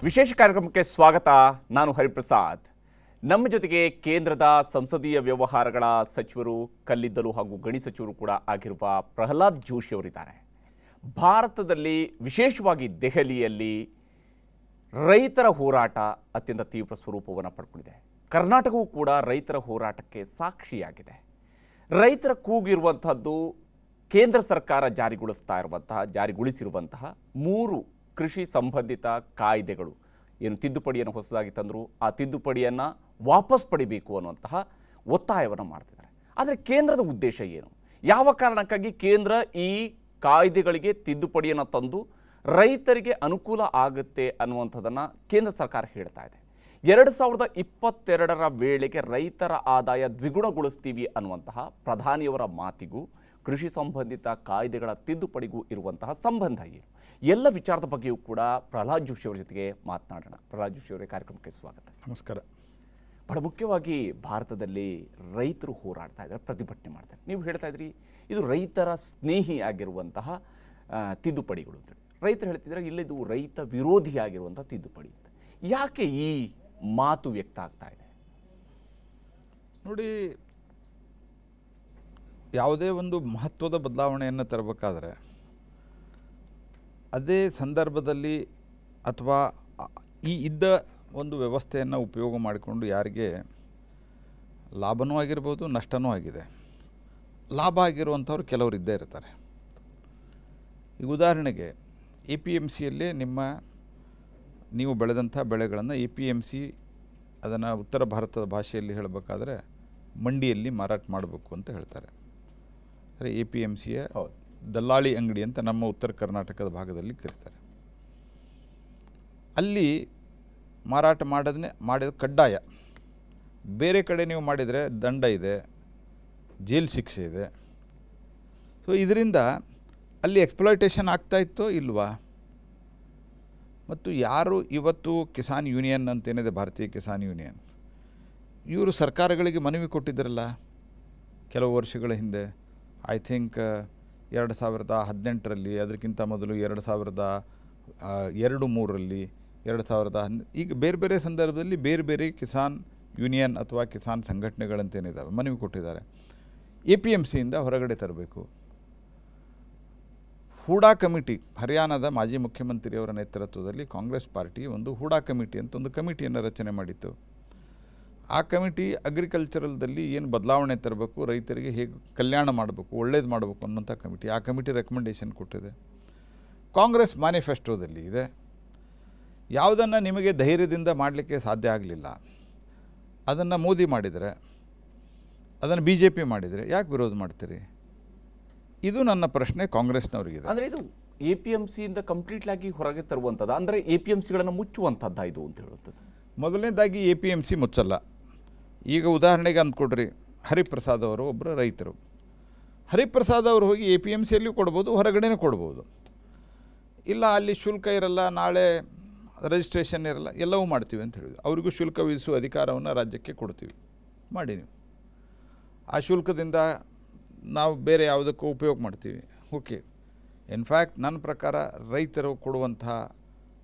ವಿಶೇಷ ಕಾರ್ಯಕ್ರಮಕ್ಕೆ ಸ್ವಾಗತ. ನಾನು ಹರಿಪ್ರಸಾದ್. ನಮ್ಮ ಜೊತೆಗೆ ಕೇಂದ್ರದ ಸಂಸದೀಯ ವ್ಯವಹಾರಗಳ ಸಚಿವರು, ಕಲ್ಲಿದ್ದಲು ಹಾಗೂ ಗಣಿ ಸಚಿವರು ಕೂಡ ಆಗಿರುವ ಪ್ರಹ್ಲಾದ್ ಜೋಶಿ ಅವರಿದ್ದಾರೆ. ಭಾರತದಲ್ಲಿ ವಿಶೇಷವಾಗಿ ದೆಹಲಿಯಲ್ಲಿ ರೈತರ ಹೋರಾಟ ಅತ್ಯಂತ ತೀವ್ರ ಸ್ವರೂಪವನ್ನು ಪಡ್ಕೊಂಡಿದೆ. ಕರ್ನಾಟಕವೂ ಕೂಡ ರೈತರ ಹೋರಾಟಕ್ಕೆ ಸಾಕ್ಷಿಯಾಗಿದೆ. ರೈತರ ಕೂಗಿರುವಂತಹದ್ದು ಕೇಂದ್ರ ಸರ್ಕಾರ ಜಾರಿಗೊಳಿಸಿರುವಂತಹ 3 ಕೃಷಿ ಸಂಬಂಧಿತ ಕಾಯ್ದೆಗಳು ಏನು ತಿದ್ದುಪಡಿಯನ್ನು ಹೊಸದಾಗಿ ತಂದರು, ಆ ತಿದ್ದುಪಡಿಯನ್ನು ವಾಪಸ್ ಪಡಿಬೇಕು ಅನ್ನುವಂತಹ ಒತ್ತಾಯವನ್ನು ಮಾಡ್ತಿದ್ದಾರೆ. ಆದರೆ ಕೇಂದ್ರದ ಉದ್ದೇಶ ಏನು? ಯಾವ ಕಾರಣಕ್ಕಾಗಿ ಕೇಂದ್ರ ಈ ಕಾಯ್ದೆಗಳಿಗೆ ತಿದ್ದುಪಡಿಯನ್ನು ತಂದು ರೈತರಿಗೆ ಅನುಕೂಲ ಆಗುತ್ತೆ ಅನ್ನುವಂಥದ್ದನ್ನು ಕೇಂದ್ರ ಸರ್ಕಾರ ಹೇಳ್ತಾ ಇದೆ. 2022ರ ವೇಳೆಗೆ ರೈತರ ಆದಾಯ ದ್ವಿಗುಣಗೊಳಿಸ್ತೀವಿ ಅನ್ನುವಂತಹ ಪ್ರಧಾನಿಯವರ ಮಾತಿಗೂ ಕೃಷಿ ಸಂಬಂಧಿತ ಕಾಯ್ದೆಗಳ ತಿದ್ದುಪಡಿಗೂ ಇರುವಂತಹ ಸಂಬಂಧ ಏನು? ಎಲ್ಲ ವಿಚಾರದ ಬಗ್ಗೆಯೂ ಕೂಡ ಪ್ರಹ್ಲಾದ್ ಜೋಶಿ ಅವರ ಜೊತೆಗೆ ಮಾತನಾಡೋಣ. ಪ್ರಹ್ಲಾದ್ ಜೋಶಿ ಅವರೇ, ಕಾರ್ಯಕ್ರಮಕ್ಕೆ ಸ್ವಾಗತ. ನಮಸ್ಕಾರ. ಬಹಳ ಮುಖ್ಯವಾಗಿ ಭಾರತದಲ್ಲಿ ರೈತರು ಹೋರಾಡ್ತಾ ಇದ್ದಾರೆ, ಪ್ರತಿಭಟನೆ ಮಾಡ್ತಾರೆ. ನೀವು ಹೇಳ್ತಾ ಇದ್ರಿ ಇದು ರೈತರ ಸ್ನೇಹಿ ಆಗಿರುವಂತಹ ತಿದ್ದುಪಡಿಗಳು ಅಂತೇಳಿ. ರೈತರು ಹೇಳ್ತಿದ್ರೆ ಇಲ್ಲಿದು ರೈತ ವಿರೋಧಿಯಾಗಿರುವಂಥ ತಿದ್ದುಪಡಿ ಅಂತ. ಯಾಕೆ ಈ ಮಾತು ವ್ಯಕ್ತ ಆಗ್ತಾ ಇದೆ? ನೋಡಿ, ಯಾವುದೇ ಒಂದು ಮಹತ್ವದ ಬದಲಾವಣೆಯನ್ನು ತರಬೇಕಾದ್ರೆ ಅದೇ ಸಂದರ್ಭದಲ್ಲಿ ಅಥವಾ ಇದ್ದ ಒಂದು ವ್ಯವಸ್ಥೆಯನ್ನು ಉಪಯೋಗ ಮಾಡಿಕೊಂಡು ಯಾರಿಗೆ ಲಾಭನೂ ಆಗಿರ್ಬೋದು, ನಷ್ಟನೂ ಆಗಿದೆ. ಲಾಭ ಆಗಿರುವಂಥವ್ರು ಕೆಲವರು ಇದ್ದೇ ಇರ್ತಾರೆ. ಈಗ ಉದಾಹರಣೆಗೆ APMCಯಲ್ಲೇ ನೀವು ಬೆಳೆದಂಥ ಬೆಳೆಗಳನ್ನು APMC ಅದನ್ನು ಉತ್ತರ ಭಾರತದ ಭಾಷೆಯಲ್ಲಿ ಹೇಳಬೇಕಾದ್ರೆ ಮಂಡಿಯಲ್ಲಿ ಮಾರಾಟ ಮಾಡಬೇಕು ಅಂತ ಹೇಳ್ತಾರೆ. ಅಂದರೆ APMCಯ ದಲ್ಲಾಳಿ ಅಂಗಡಿ ಅಂತ ನಮ್ಮ ಉತ್ತರ ಕರ್ನಾಟಕದ ಭಾಗದಲ್ಲಿ ಕರೀತಾರೆ. ಅಲ್ಲಿ ಮಾರಾಟ ಮಾಡಿದ ಕಡ್ಡಾಯ. ಬೇರೆ ಕಡೆ ನೀವು ಮಾಡಿದರೆ ದಂಡ ಇದೆ, ಜೈಲು ಶಿಕ್ಷೆ ಇದೆ. ಸೊ ಇದರಿಂದ ಅಲ್ಲಿ ಎಕ್ಸ್ಪ್ಲಾಯ್ಟೇಷನ್ ಆಗ್ತಾಯಿತ್ತೋ ಇಲ್ವಾ? ಮತ್ತು ಯಾರು ಇವತ್ತು ಕಿಸಾನ್ ಯೂನಿಯನ್ ಅಂತೇನಿದೆ, ಭಾರತೀಯ ಕಿಸಾನ್ ಯೂನಿಯನ್, ಇವರು ಸರ್ಕಾರಗಳಿಗೆ ಮನವಿ ಕೊಟ್ಟಿದ್ದರಲ್ಲ ಕೆಲವು ವರ್ಷಗಳ ಹಿಂದೆ. ಐ ಥಿಂಕ್ 2018ರಲ್ಲಿ, ಅದಕ್ಕಿಂತ ಮೊದಲು 2002-03ರಲ್ಲಿ, 2010, ಈಗ ಬೇರೆ ಬೇರೆ ಸಂದರ್ಭದಲ್ಲಿ ಬೇರೆ ಬೇರೆ ಕಿಸಾನ್ ಯೂನಿಯನ್ ಅಥವಾ ಕಿಸಾನ್ ಸಂಘಟನೆಗಳಂತೇನಿದ್ದಾವೆ ಮನವಿ ಕೊಟ್ಟಿದ್ದಾರೆ. APMCಯಿಂದ ಹೊರಗಡೆ ತರಬೇಕು. ಹೂಡಾ ಕಮಿಟಿ, ಹರಿಯಾಣದ ಮಾಜಿ ಮುಖ್ಯಮಂತ್ರಿಯವರ ನೇತೃತ್ವದಲ್ಲಿ ಕಾಂಗ್ರೆಸ್ ಪಾರ್ಟಿ ಒಂದು ಹೂಡಾ ಕಮಿಟಿ ಅಂತ ಒಂದು ಕಮಿಟಿಯನ್ನು ರಚನೆ ಮಾಡಿತ್ತು. ಆ ಕಮಿಟಿ ಅಗ್ರಿಕಲ್ಚರಲ್ದಲ್ಲಿ ಏನು ಬದಲಾವಣೆ ತರಬೇಕು, ರೈತರಿಗೆ ಹೇಗೆ ಕಲ್ಯಾಣ ಮಾಡಬೇಕು, ಒಳ್ಳೇದು ಮಾಡಬೇಕು ಅನ್ನೋಂಥ ಕಮಿಟಿ. ಆ ಕಮಿಟಿ ರೆಕಮೆಂಡೇಷನ್ ಕೊಟ್ಟಿದೆ. ಕಾಂಗ್ರೆಸ್ ಮ್ಯಾನಿಫೆಸ್ಟೋದಲ್ಲಿ ಇದೆ. ಯಾವುದನ್ನು ನಿಮಗೆ ಧೈರ್ಯದಿಂದ ಮಾಡಲಿಕ್ಕೆ ಸಾಧ್ಯ ಆಗಲಿಲ್ಲ ಅದನ್ನು ಮೋದಿ ಮಾಡಿದರೆ, ಅದನ್ನು BJP ಮಾಡಿದರೆ ಯಾಕೆ ವಿರೋಧ ಮಾಡ್ತೀರಿ? ಇದು ನನ್ನ ಪ್ರಶ್ನೆ ಕಾಂಗ್ರೆಸ್ನವರಿಗಿದೆ. ಅಂದರೆ ಇದು APMCಯಿಂದ ಕಂಪ್ಲೀಟ್ಲಾಗಿ ಹೊರಗೆ ತರುವಂಥದ್ದು, ಅಂದರೆ APMCಗಳನ್ನು ಮುಚ್ಚುವಂಥದ್ದು ಇದು ಅಂತ ಹೇಳುವಂಥದ್ದು. ಮೊದಲನೇದಾಗಿ APMC ಮುಚ್ಚಲ್ಲ. ಈಗ ಉದಾಹರಣೆಗೆ ಅಂದ್ಕೊಡ್ರಿ, ಹರಿಪ್ರಸಾದ್ ಅವರು ಒಬ್ಬರು ರೈತರು. ಹರಿಪ್ರಸಾದ್ ಅವರು ಹೋಗಿ APMCಯಲ್ಲೂ ಕೊಡ್ಬೋದು, ಹೊರಗಡೆನೂ ಕೊಡ್ಬೋದು. ಇಲ್ಲ ಅಲ್ಲಿ ಶುಲ್ಕ ಇರಲ್ಲ, ನಾಳೆ ರಿಜಿಸ್ಟ್ರೇಷನ್ ಇರಲ್ಲ, ಎಲ್ಲವೂ ಮಾಡ್ತೀವಿ ಅಂತ ಹೇಳಿದ್ರು. ಅವರಿಗೂ ಶುಲ್ಕ ವಿಧಿಸುವ ಅಧಿಕಾರವನ್ನು ರಾಜ್ಯಕ್ಕೆ ಕೊಡ್ತೀವಿ, ಮಾಡಿ ನೀವು. ಆ ಶುಲ್ಕದಿಂದ ನಾವು ಬೇರೆ ಯಾವುದಕ್ಕೂ ಉಪಯೋಗ ಮಾಡ್ತೀವಿ, ಓಕೆ. ಇನ್ಫ್ಯಾಕ್ಟ್ ನನ್ನ ಪ್ರಕಾರ ರೈತರು ಕೊಡುವಂತಹ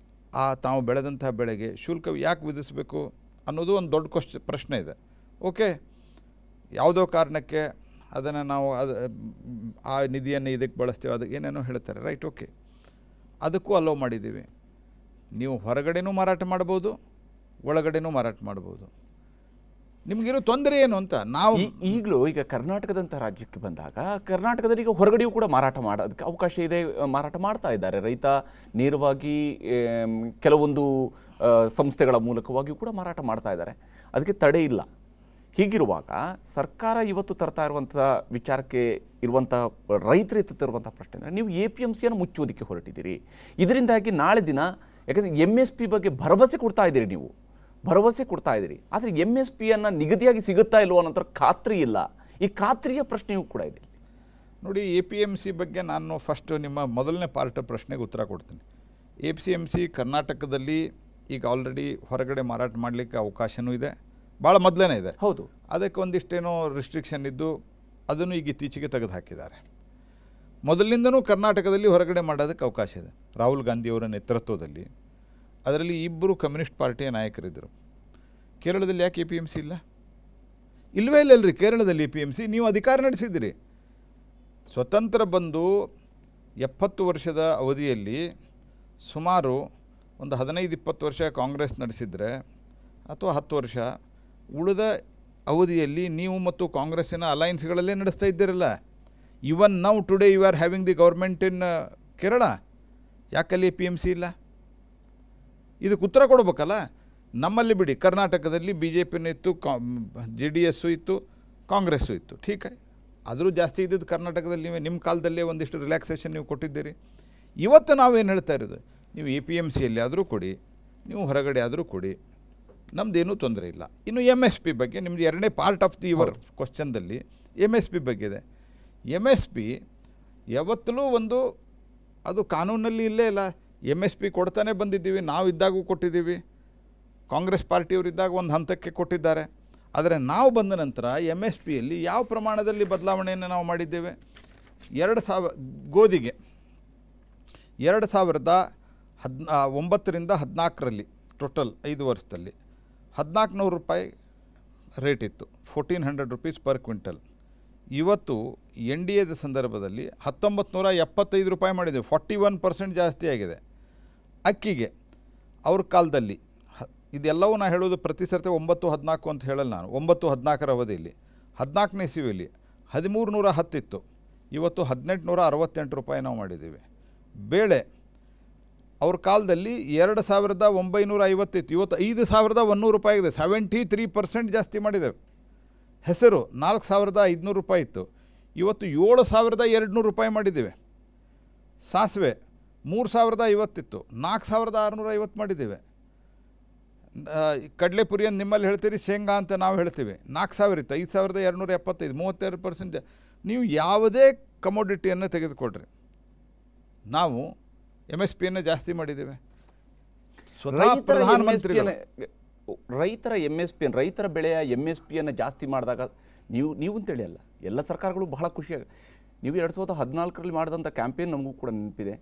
ತಾವು ಬೆಳೆದಂಥ ಬೆಳೆಗೆ ಶುಲ್ಕ ಯಾಕೆ ವಿಧಿಸಬೇಕು ಅನ್ನೋದು ಒಂದು ದೊಡ್ಡ ಪ್ರಶ್ನೆ ಇದೆ. ಓಕೆ, ಯಾವುದೋ ಕಾರಣಕ್ಕೆ ಅದನ್ನು ನಾವು ಆ ನಿಧಿಯನ್ನು ಇದಕ್ಕೆ ಬಳಸ್ತೀವಿ, ಅದಕ್ಕೆ ಏನೇನೋ ಹೇಳ್ತಾರೆ, ರೈಟ್, ಓಕೆ, ಅದಕ್ಕೂ ಅಲೋ ಮಾಡಿದ್ದೀವಿ. ನೀವು ಹೊರಗಡೆನೂ ಮಾರಾಟ ಮಾಡ್ಬೋದು, ಒಳಗಡೆನೂ ಮಾರಾಟ ಮಾಡ್ಬೋದು, ನಿಮಗೇನು ತೊಂದರೆ ಏನು ಅಂತ. ನಾವು ಈಗಲೂ ಈಗ ಕರ್ನಾಟಕದಂಥ ರಾಜ್ಯಕ್ಕೆ ಬಂದಾಗ ಕರ್ನಾಟಕದಲ್ಲಿ ಈಗ ಹೊರಗಡೆಯೂ ಕೂಡ ಮಾರಾಟ ಮಾಡೋದಕ್ಕೆ ಅವಕಾಶ ಇದೆ, ಮಾರಾಟ ಮಾಡ್ತಾ ಇದ್ದಾರೆ. ರೈತ ನೇರವಾಗಿ ಕೆಲವೊಂದು ಸಂಸ್ಥೆಗಳ ಮೂಲಕವಾಗಿಯೂ ಕೂಡ ಮಾರಾಟ ಮಾಡ್ತಾ ಇದ್ದಾರೆ, ಅದಕ್ಕೆ ತಡೆ ಇಲ್ಲ. ಹೀಗಿರುವಾಗ ಸರ್ಕಾರ ಇವತ್ತು ತರ್ತಾ ಇರುವಂಥ ವಿಚಾರಕ್ಕೆ ಇರುವಂಥ ರೈತರು ಎತ್ತುತ್ತಿರುವಂಥ ಪ್ರಶ್ನೆ ಅಂದರೆ, ನೀವು APMCಯನ್ನು ಮುಚ್ಚೋದಕ್ಕೆ ಹೊರಟಿದ್ದೀರಿ. ಇದರಿಂದಾಗಿ ನಾಳೆ ದಿನ, ಯಾಕಂದರೆ MSP ಬಗ್ಗೆ ಭರವಸೆ ಕೊಡ್ತಾ ಇದ್ದೀರಿ, ನೀವು ಭರವಸೆ ಕೊಡ್ತಾ ಇದ್ದೀರಿ, ಆದರೆ MSPಯನ್ನು ನಿಗದಿಯಾಗಿ ಸಿಗುತ್ತಾ ಇಲ್ವೋ ಅನ್ನೋ ಖಾತ್ರಿ ಇಲ್ಲ. ಈ ಖಾತ್ರಿಯ ಪ್ರಶ್ನೆಯೂ ಕೂಡ ಇದೆ. ನೋಡಿ, APMC ಬಗ್ಗೆ ನಾನು ಫಸ್ಟ್ ನಿಮ್ಮ ಮೊದಲನೇ ಪಾರ್ಟ್ ಪ್ರಶ್ನೆಗೆ ಉತ್ತರ ಕೊಡ್ತೀನಿ. APMC ಕರ್ನಾಟಕದಲ್ಲಿ ಈಗ ಆಲ್ರೆಡಿ ಹೊರಗಡೆ ಮಾರಾಟ ಮಾಡಲಿಕ್ಕೆ ಅವಕಾಶವೂ ಇದೆ, ಭಾಳ ಮೊದಲೇ ಇದೆ. ಹೌದು, ಅದಕ್ಕೆ ಒಂದಿಷ್ಟೇನೋ ರಿಸ್ಟ್ರಿಕ್ಷನ್ ಇದ್ದು ಅದನ್ನು ಈಗ ಇತ್ತೀಚೆಗೆ ತೆಗೆದು ಹಾಕಿದ್ದಾರೆ. ಮೊದಲಿನಿಂದನೂ ಕರ್ನಾಟಕದಲ್ಲಿ ಹೊರಗಡೆ ಮಾಡೋದಕ್ಕೆ ಅವಕಾಶ ಇದೆ. ರಾಹುಲ್ ಗಾಂಧಿಯವರ ನೇತೃತ್ವದಲ್ಲಿ ಅದರಲ್ಲಿ 2 ಕಮ್ಯುನಿಸ್ಟ್ ಪಾರ್ಟಿಯ ನಾಯಕರಿದ್ದರು. ಕೇರಳದಲ್ಲಿ ಯಾಕೆ APMC ಇಲ್ಲ? ಇಲ್ಲವೇ ಇಲ್ಲಲ್ರಿ ಕೇರಳದಲ್ಲಿ APMC. ನೀವು ಅಧಿಕಾರ ನಡೆಸಿದ್ದೀರಿ. ಸ್ವತಂತ್ರ ಬಂದು 70 ವರ್ಷದ ಅವಧಿಯಲ್ಲಿ ಸುಮಾರು ಒಂದು 15-20 ವರ್ಷ ಕಾಂಗ್ರೆಸ್ ನಡೆಸಿದರೆ ಅಥವಾ 10 ವರ್ಷ ಉಳಿದ ಅವಧಿಯಲ್ಲಿ ನೀವು ಮತ್ತು ಕಾಂಗ್ರೆಸ್ಸಿನ ಅಲೈನ್ಸ್ಗಳಲ್ಲೇ ನಡೆಸ್ತಾ ಇದ್ದೀರಲ್ಲ. Even now today you are having the government in Kerala. ಯಾಕಲ್ಲಿ APMC ಇಲ್ಲ? ಇದಕ್ಕೆ ಉತ್ತರ ಕೊಡಬೇಕಲ್ಲ. ನಮ್ಮಲ್ಲಿ ಬಿಡಿ, ಕರ್ನಾಟಕದಲ್ಲಿ BJPನೂ ಇತ್ತು, JDS ಇತ್ತು, ಕಾಂಗ್ರೆಸ್ಸು ಇತ್ತು. ಠೀಕ್ ಆದರೂ ಜಾಸ್ತಿ ಇದ್ದದ್ದು ಕರ್ನಾಟಕದಲ್ಲಿ. ನೀವೇ ನಿಮ್ಮ ಕಾಲದಲ್ಲೇ ಒಂದಿಷ್ಟು ರಿಲ್ಯಾಕ್ಸೇಷನ್ ನೀವು ಕೊಟ್ಟಿದ್ದೀರಿ. ಇವತ್ತು ನಾವೇನು ಹೇಳ್ತಾ ಇರೋದು, ನೀವು APMCಯಲ್ಲಿ ಆದರೂ ಕೊಡಿ, ನೀವು ಹೊರಗಡೆ ಆದರೂ ಕೊಡಿ, ನಮ್ಮದೇನೂ ತೊಂದರೆ ಇಲ್ಲ. ಇನ್ನು MSP ಬಗ್ಗೆ ನಿಮ್ಮದು ಎರಡನೇ ಪಾರ್ಟ್ ಆಫ್ ದಿ ಯುವರ್ ಕ್ವಶನ್ದಲ್ಲಿ MSP ಬಗ್ಗೆ ಇದೆ. MSP ಯಾವತ್ತಲೂ ಒಂದು ಅದು ಕಾನೂನಲ್ಲಿ ಇಲ್ಲೇ ಇಲ್ಲ. MSP ಕೊಡ್ತಾನೆ ಬಂದಿದ್ದೀವಿ, ನಾವು ಇದ್ದಾಗೂ ಕೊಟ್ಟಿದ್ದೀವಿ, ಕಾಂಗ್ರೆಸ್ ಪಾರ್ಟಿಯವರಿದ್ದಾಗ ಒಂದು ಹಂತಕ್ಕೆ ಕೊಟ್ಟಿದ್ದಾರೆ. ಆದರೆ ನಾವು ಬಂದ ನಂತರ MSPಯಲ್ಲಿ ಯಾವ ಪ್ರಮಾಣದಲ್ಲಿ ಬದಲಾವಣೆಯನ್ನು ನಾವು ಮಾಡಿದ್ದೇವೆ? 2000 ಗೋಧಿಗೆ 2009ರಿಂದ 14ರಲ್ಲಿ ಟೋಟಲ್ 5 ವರ್ಷದಲ್ಲಿ 1400 ರೂಪಾಯಿ ರೇಟ್ ಇತ್ತು, 1400 rupees ಪರ್ ಕ್ವಿಂಟಲ್. ಇವತ್ತು NDAದ ಸಂದರ್ಭದಲ್ಲಿ 1975 ರೂಪಾಯಿ ಮಾಡಿದ್ದೇವೆ, 41% ಜಾಸ್ತಿ ಆಗಿದೆ. ಅಕ್ಕಿಗೆ ಅವ್ರ ಕಾಲದಲ್ಲಿ ಇದೆಲ್ಲವೂ ನಾನು ಹೇಳೋದು ಪ್ರತಿ ಸರ್ತಿ 9-14 ಅಂತ ಹೇಳಲ್ಲ ನಾನು. 9-14ರ ಅವಧಿಯಲ್ಲಿ 14ನೇ ಇಸವಿಯಲ್ಲಿ 1310 ಇತ್ತು, ಇವತ್ತು 1868 ರೂಪಾಯಿ ನಾವು ಮಾಡಿದ್ದೀವಿ. ಬೇಳೆ ಅವ್ರ ಕಾಲದಲ್ಲಿ 2950 ಇತ್ತು, ಇವತ್ತು 5100 ರೂಪಾಯಿ ಆಗಿದೆ, 73% ಜಾಸ್ತಿ ಮಾಡಿದ್ದೇವೆ. ಹೆಸರು 4500 ರೂಪಾಯಿ ಇತ್ತು, ಇವತ್ತು 7200 ರೂಪಾಯಿ ಮಾಡಿದ್ದೇವೆ. ಸಾಸಿವೆ 3050 ಇತ್ತು, 4650 ಮಾಡಿದ್ದೇವೆ. ಕಡಲೆಪುರಿ ಅಂತ ನಿಮ್ಮಲ್ಲಿ ಹೇಳ್ತೀರಿ, ಶೇಂಗಾ ಅಂತ ನಾವು ಹೇಳ್ತೀವಿ, 4000 ಇತ್ತು, 5275, 32%. ನೀವು ಯಾವುದೇ ಕಮೋಡಿಟಿಯನ್ನು ತೆಗೆದುಕೊಡ್ರಿ, ನಾವು MSPಯನ್ನು ಜಾಸ್ತಿ ಮಾಡಿದ್ದೇವೆ. ಸ್ವತಃ ಪ್ರಧಾನಮಂತ್ರಿಗಳು ರೈತರ MSP, ರೈತರ ಬೆಳೆಯ MSPಯನ್ನು ಜಾಸ್ತಿ ಮಾಡಿದಾಗ ನೀವು ಅಂತೇಳಿ ಅಲ್ಲ, ಎಲ್ಲ ಸರ್ಕಾರಗಳು ಬಹಳ ಖುಷಿಯಾಗ. ನೀವು 2014ರಲ್ಲಿ ಮಾಡಿದಂಥ ಕ್ಯಾಂಪೇನ್ ನಮಗೂ ಕೂಡ ನೆನಪಿದೆ.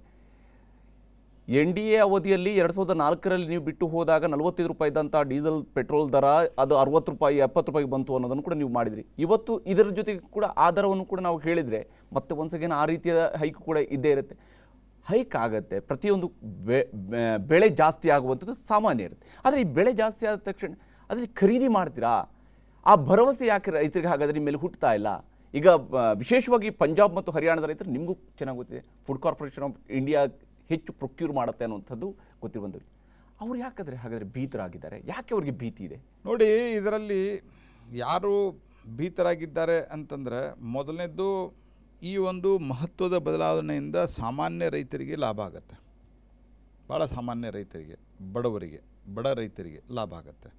NDA ಅವಧಿಯಲ್ಲಿ 2004ರಲ್ಲಿ ನೀವು ಬಿಟ್ಟು ಹೋದಾಗ 45 ರೂಪಾಯಿ ಇದ್ದಂಥ ಡೀಸೆಲ್ ಪೆಟ್ರೋಲ್ ದರ ಅದು 60 ರೂಪಾಯಿ 70 ರೂಪಾಯಿಗೆ ಬಂತು ಅನ್ನೋದನ್ನು ಕೂಡ ನೀವು ಮಾಡಿದ್ರಿ. ಇವತ್ತು ಇದರ ಜೊತೆಗೆ ಕೂಡ ಆ ದರವನ್ನು ಕೂಡ ನಾವು ಹೇಳಿದರೆ ಮತ್ತೆ ಒನ್ಸ್ ಅಗೇನ್ ಆ ರೀತಿಯ ಹೈಕ್ ಕೂಡ ಇದ್ದೇ ಇರುತ್ತೆ. ಹೈಕ್ ಆಗುತ್ತೆ, ಪ್ರತಿಯೊಂದು ಬೆಳೆ ಜಾಸ್ತಿ ಆಗುವಂಥದ್ದು ಸಾಮಾನ್ಯ ಇರುತ್ತೆ. ಆದರೆ ಈ ಬೆಳೆ ಜಾಸ್ತಿ ಆದ ತಕ್ಷಣ ಅದರಲ್ಲಿ ಖರೀದಿ ಮಾಡ್ತೀರಾ? ಆ ಭರವಸೆ ಯಾಕೆ ರೈತರಿಗೆ ಹಾಗಾದರೆ ನಿಮ್ಮ ಮೇಲೆ ಹುಟ್ಟುತ್ತಾ ಇಲ್ಲ? ಈಗ ವಿಶೇಷವಾಗಿ ಪಂಜಾಬ್ ಮತ್ತು ಹರಿಯಾಣದ ರೈತರು ನಿಮಗೂ ಚೆನ್ನಾಗಿ ಗೊತ್ತಿದೆ, ಫುಡ್ ಕಾರ್ಪೊರೇಷನ್ ಆಫ್ ಇಂಡಿಯಾ ಹೆಚ್ಚು ಪ್ರೊಕ್ಯೂರ್ ಮಾಡುತ್ತೆ ಅನ್ನುವಂಥದ್ದು ಗೊತ್ತಿರುವಂಥದ್ದು. ಅವ್ರು ಹಾಗಾದರೆ ಭೀತರಾಗಿದ್ದಾರೆ? ಯಾಕೆ ಅವ್ರಿಗೆ ಭೀತಿ ಇದೆ? ನೋಡಿ, ಇದರಲ್ಲಿ ಯಾರು ಭೀತರಾಗಿದ್ದಾರೆ ಅಂತಂದರೆ, ಮೊದಲನೇದ್ದು ಈ ಒಂದು ಮಹತ್ವದ ಬದಲಾವಣೆಯಿಂದ ಸಾಮಾನ್ಯ ರೈತರಿಗೆ ಲಾಭ ಆಗುತ್ತೆ. ಭಾಳ ಸಾಮಾನ್ಯ ರೈತರಿಗೆ, ಬಡ ರೈತರಿಗೆ ಲಾಭ ಆಗುತ್ತೆ.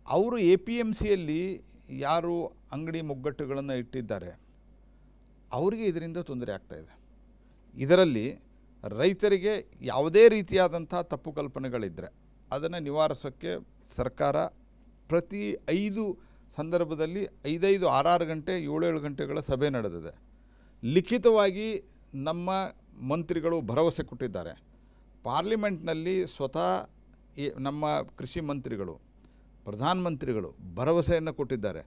ಅವರು APMCಯಲ್ಲಿ ಯಾರು ಅಂಗಡಿ ಮುಗ್ಗಟ್ಟುಗಳನ್ನು ಇಟ್ಟಿದ್ದಾರೆ ಅವರಿಗೆ ಇದರಿಂದ ತೊಂದರೆ ಆಗ್ತಾಯಿದೆ. ಇದರಲ್ಲಿ ರೈತರಿಗೆ ಯಾವುದೇ ರೀತಿಯಾದಂಥ ತಪ್ಪು ಕಲ್ಪನೆಗಳಿದ್ದರೆ ಅದನ್ನು ನಿವಾರಿಸೋಕ್ಕೆ ಸರ್ಕಾರ ಪ್ರತಿ 5 ಸಂದರ್ಭದಲ್ಲಿ 5-6 ಗಂಟೆ 7-7 ಗಂಟೆಗಳ ಸಭೆ ನಡೆದಿದೆ. ಲಿಖಿತವಾಗಿ ನಮ್ಮ ಮಂತ್ರಿಗಳು ಭರವಸೆ ಕೊಟ್ಟಿದ್ದಾರೆ. ಪಾರ್ಲಿಮೆಂಟ್ನಲ್ಲಿ ಸ್ವತಃ ನಮ್ಮ ಕೃಷಿ ಮಂತ್ರಿಗಳು, ಪ್ರಧಾನಮಂತ್ರಿಗಳು ಭರವಸೆಯನ್ನು ಕೊಟ್ಟಿದ್ದಾರೆ.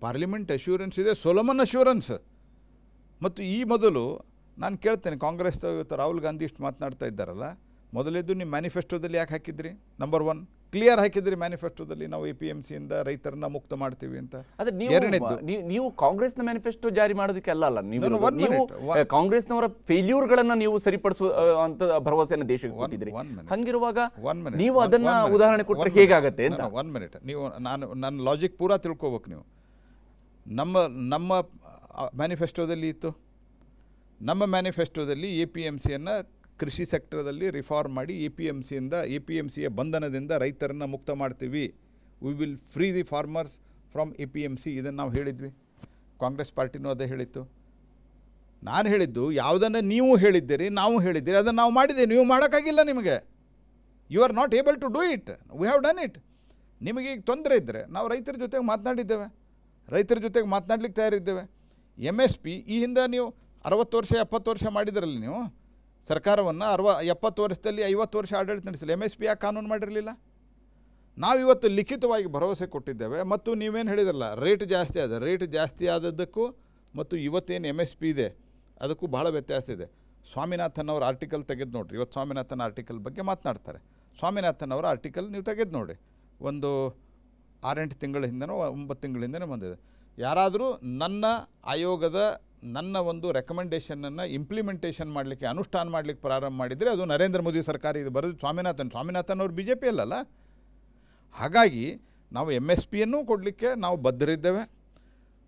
ಪಾರ್ಲಿಮೆಂಟ್ ಅಶ್ಯೂರೆನ್ಸ್ ಇದೆ, ಸೊಲೊಮನ್ ಅಶ್ಯೂರೆನ್ಸ್. ಮತ್ತು ಈ ಮೊದಲು ನಾನು ಕೇಳ್ತೇನೆ, ಕಾಂಗ್ರೆಸ್ ಇವತ್ತು ರಾಹುಲ್ ಗಾಂಧಿ ಇಷ್ಟು ಮಾತನಾಡ್ತಾ ಇದ್ದಾರಲ್ಲ, ಮೊದಲೇದು ನಿಮ್ಮ ಮ್ಯಾನಿಫೆಸ್ಟೋದಲ್ಲಿ ಯಾಕೆ ಹಾಕಿದ್ರಿ? ನಂಬರ್ 1 ಕ್ಲಿಯರ್ ಹಾಕಿದ್ರಿ ಮ್ಯಾನಿಫೆಸ್ಟೋದಲ್ಲಿ, ನಾವು APMCಯಿಂದ ರೈತರನ್ನ ಮುಕ್ತ ಮಾಡ್ತೀವಿ ಅಂತ. ನೀವು ಕಾಂಗ್ರೆಸ್ನ ಮ್ಯಾನಿಫೆಸ್ಟೋ ಜಾರಿ ಮಾಡೋದಕ್ಕೆ ಅಲ್ಲ, ನೀವು ಕಾಂಗ್ರೆಸ್ನವರ ಫೇಲ್ಯೂರ್ಗಳನ್ನು ನೀವು ಸರಿಪಡಿಸುವ ಅಂತ ಭರವಸೆಯನ್ನು ದೇಶಕ್ಕೆ ಕೊಟ್ಟಿದ್ರಿ. ಹಂಗಿರುವಾಗ ನೀವು ಅದನ್ನ ಉದಾಹರಣೆ ಕೊಟ್ಟರೆ ಹೇಗಾಗತ್ತೆ ಅಂತ. 1 ಮಿನಿಟ್, ನೀವು ನನ್ನ ಲಾಜಿಕ್ ಪೂರಾ ತಿಳ್ಕೊಬೇಕು. ನೀವು ನಮ್ಮ ಮ್ಯಾನಿಫೆಸ್ಟೋದಲ್ಲಿ ಇತ್ತು, ನಮ್ಮ ಮ್ಯಾನಿಫೆಸ್ಟೋದಲ್ಲಿ APMCಯನ್ನು ಕೃಷಿ ಸೆಕ್ಟರ್ದಲ್ಲಿ ರಿಫಾರ್ಮ್ ಮಾಡಿ APMCಯ ಬಂಧನದಿಂದ ರೈತರನ್ನು ಮುಕ್ತ ಮಾಡ್ತೀವಿ. We will free the farmers from APMC. ಇದನ್ನು ನಾವು ಹೇಳಿದ್ವಿ, ಕಾಂಗ್ರೆಸ್ ಪಾರ್ಟಿನೂ ಅದೇ ಹೇಳಿತ್ತು. ನಾನು ಹೇಳಿದ್ದು ಯಾವುದನ್ನು ನೀವು ಹೇಳಿದ್ದೀರಿ, ನಾವು ಹೇಳಿದ್ದೀರಿ, ಅದನ್ನು ನಾವು ಮಾಡಿದ್ದೇವೆ. ನೀವು ಮಾಡೋಕ್ಕಾಗಿಲ್ಲ, ನಿಮಗೆ you are not able to do it. We have done it. ನಿಮಗೆ ಈಗ ತೊಂದರೆ ಇದ್ದರೆ ನಾವು ರೈತರ ಜೊತೆಗೆ ಮಾತನಾಡಿದ್ದೇವೆ, ರೈತರ ಜೊತೆಗೆ ಮಾತನಾಡ್ಲಿಕ್ಕೆ ತಯಾರಿದ್ದೇವೆ. MSP ಈ ಹಿಂದೆ ನೀವು 60 ವರ್ಷ 70 ವರ್ಷ ಮಾಡಿದ್ರಲ್ಲಿ ನೀವು ಸರ್ಕಾರವನ್ನು 70 ವರ್ಷದಲ್ಲಿ 50 ವರ್ಷ ಆಡಳಿತ ನಡೆಸಿಲ್ಲ. MSP ಯಾಕೆ ಕಾನೂನು ಮಾಡಿರಲಿಲ್ಲ? ನಾವಿವತ್ತು ಲಿಖಿತವಾಗಿ ಭರವಸೆ ಕೊಟ್ಟಿದ್ದೇವೆ. ಮತ್ತು ನೀವೇನು ಹೇಳಿದ್ರಲ್ಲ, ರೇಟ್ ಜಾಸ್ತಿ ಆದ, ರೇಟ್ ಜಾಸ್ತಿ ಆದದ್ದಕ್ಕೂ ಮತ್ತು ಇವತ್ತೇನು MSP ಇದೆ ಅದಕ್ಕೂ ಭಾಳ ವ್ಯತ್ಯಾಸ ಇದೆ. ಸ್ವಾಮಿನಾಥನ್ ಅವರ ಆರ್ಟಿಕಲ್ ತೆಗೆದು ನೋಡಿರಿ. ಇವತ್ತು ಸ್ವಾಮಿನಾಥನ್ ಆರ್ಟಿಕಲ್ ಬಗ್ಗೆ ಮಾತನಾಡ್ತಾರೆ. ಸ್ವಾಮಿನಾಥನ್ ಅವರ ಆರ್ಟಿಕಲ್ ನೀವು ತೆಗೆದು ನೋಡಿ, ಒಂದು 6-8 ತಿಂಗಳ ಹಿಂದೆನೋ 9 ತಿಂಗಳ ಹಿಂದೆನೋ ಬಂದಿದೆ. ಯಾರಾದರೂ ನನ್ನ ಆಯೋಗದ ನನ್ನ ಒಂದು ರೆಕಮೆಂಡೇಷನನ್ನು ಇಂಪ್ಲಿಮೆಂಟೇಷನ್ ಮಾಡಲಿಕ್ಕೆ, ಅನುಷ್ಠಾನ ಮಾಡಲಿಕ್ಕೆ ಪ್ರಾರಂಭ ಮಾಡಿದರೆ ಅದು ನರೇಂದ್ರ ಮೋದಿ ಸರ್ಕಾರ. ಇದು ಬರೋದು ಸ್ವಾಮಿನಾಥನ್ ಅವರು BJP ಅಲ್ಲಲ್ಲ. ಹಾಗಾಗಿ ನಾವು MSPಯನ್ನು ಕೊಡಲಿಕ್ಕೆ ನಾವು ಬದ್ಧರಿದ್ದೇವೆ.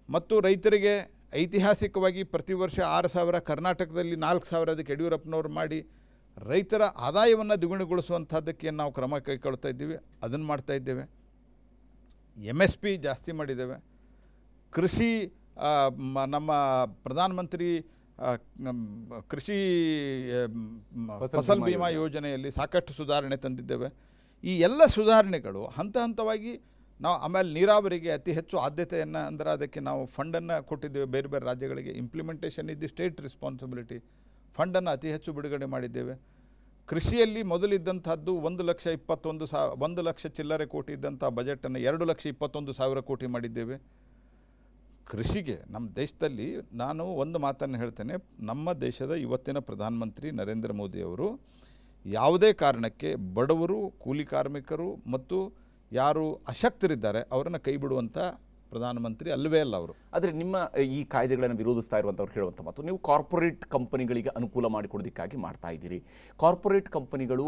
ಮತ್ತು ರೈತರಿಗೆ ಐತಿಹಾಸಿಕವಾಗಿ ಪ್ರತಿ ವರ್ಷ 6,000, ಕರ್ನಾಟಕದಲ್ಲಿ 4,000 ಅದಕ್ಕೆ ಯಡಿಯೂರಪ್ಪನವ್ರು ಮಾಡಿ ರೈತರ ಆದಾಯವನ್ನು ದ್ವಿಗುಣಗೊಳಿಸುವಂಥದ್ದಕ್ಕೆ ನಾವು ಕ್ರಮ ಕೈಗೊಳ್ತಾ ಇದ್ದೀವಿ. ಅದನ್ನು ಮಾಡ್ತಾ ಇದ್ದೇವೆ. MSP ಜಾಸ್ತಿ ಮಾಡಿದ್ದೇವೆ. ಕೃಷಿ ನಮ್ಮ ಪ್ರಧಾನಮಂತ್ರಿ ಕೃಷಿ ಫಸಲ್ ಬಿಮಾ ಯೋಜನೆಯಲ್ಲಿ ಸಾಕಷ್ಟು ಸುಧಾರಣೆ ತಂದಿದ್ದೇವೆ. ಈ ಎಲ್ಲ ಸುಧಾರಣೆಗಳು ಹಂತ ಹಂತವಾಗಿ ನಾವು ಆಮೇಲೆ ನೀರಾವರಿಗೆ ಅತಿ ಹೆಚ್ಚು ಆದ್ಯತೆಯನ್ನು, ಅಂದರೆ ಅದಕ್ಕೆ ನಾವು ಫಂಡನ್ನು ಕೊಟ್ಟಿದ್ದೇವೆ. ಬೇರೆ ಬೇರೆ ರಾಜ್ಯಗಳಿಗೆ ಇಂಪ್ಲಿಮೆಂಟೇಷನ್ ಇದ್ದು ಸ್ಟೇಟ್ ರೆಸ್ಪಾನ್ಸಿಬಿಲಿಟಿ. ಫಂಡನ್ನು ಅತಿ ಹೆಚ್ಚು ಬಿಡುಗಡೆ ಮಾಡಿದ್ದೇವೆ. ಕೃಷಿಯಲ್ಲಿ ಮೊದಲಿದ್ದಂಥದ್ದು 1 ಲಕ್ಷ ಚಿಲ್ಲರೆ ಕೋಟಿ ಇದ್ದಂಥ ಬಜೆಟನ್ನು 2,21,000 ಕೋಟಿ ಮಾಡಿದ್ದೇವೆ. ಕೃಷಿಗೆ ನಮ್ಮ ದೇಶದಲ್ಲಿ ನಾನು ಒಂದು ಮಾತನ್ನು ಹೇಳ್ತೇನೆ. ನಮ್ಮ ದೇಶದ ಇವತ್ತಿನ ಪ್ರಧಾನಮಂತ್ರಿ ನರೇಂದ್ರ ಮೋದಿಯವರು ಯಾವುದೇ ಕಾರಣಕ್ಕೆ ಬಡವರು, ಕೂಲಿ ಕಾರ್ಮಿಕರು ಮತ್ತು ಯಾರು ಅಶಕ್ತರಿದ್ದಾರೆ ಅವರನ್ನು ಕೈ ಬಿಡುವಂಥ ಪ್ರಧಾನಮಂತ್ರಿ ಅಲ್ಲವೇ ಅಲ್ಲ ಅವರು. ಆದರೆ ನಿಮ್ಮ ಈ ಕಾಯ್ದೆಗಳನ್ನು ವಿರೋಧಿಸ್ತಾ ಇರುವಂಥವ್ರು ಹೇಳುವಂಥ ಮಾತು, ನೀವು ಕಾರ್ಪೊರೇಟ್ ಕಂಪನಿಗಳಿಗೆ ಅನುಕೂಲ ಮಾಡಿಕೊಡೋದಕ್ಕಾಗಿ ಮಾಡ್ತಾ ಇದ್ದೀರಿ. ಕಾರ್ಪೊರೇಟ್ ಕಂಪನಿಗಳು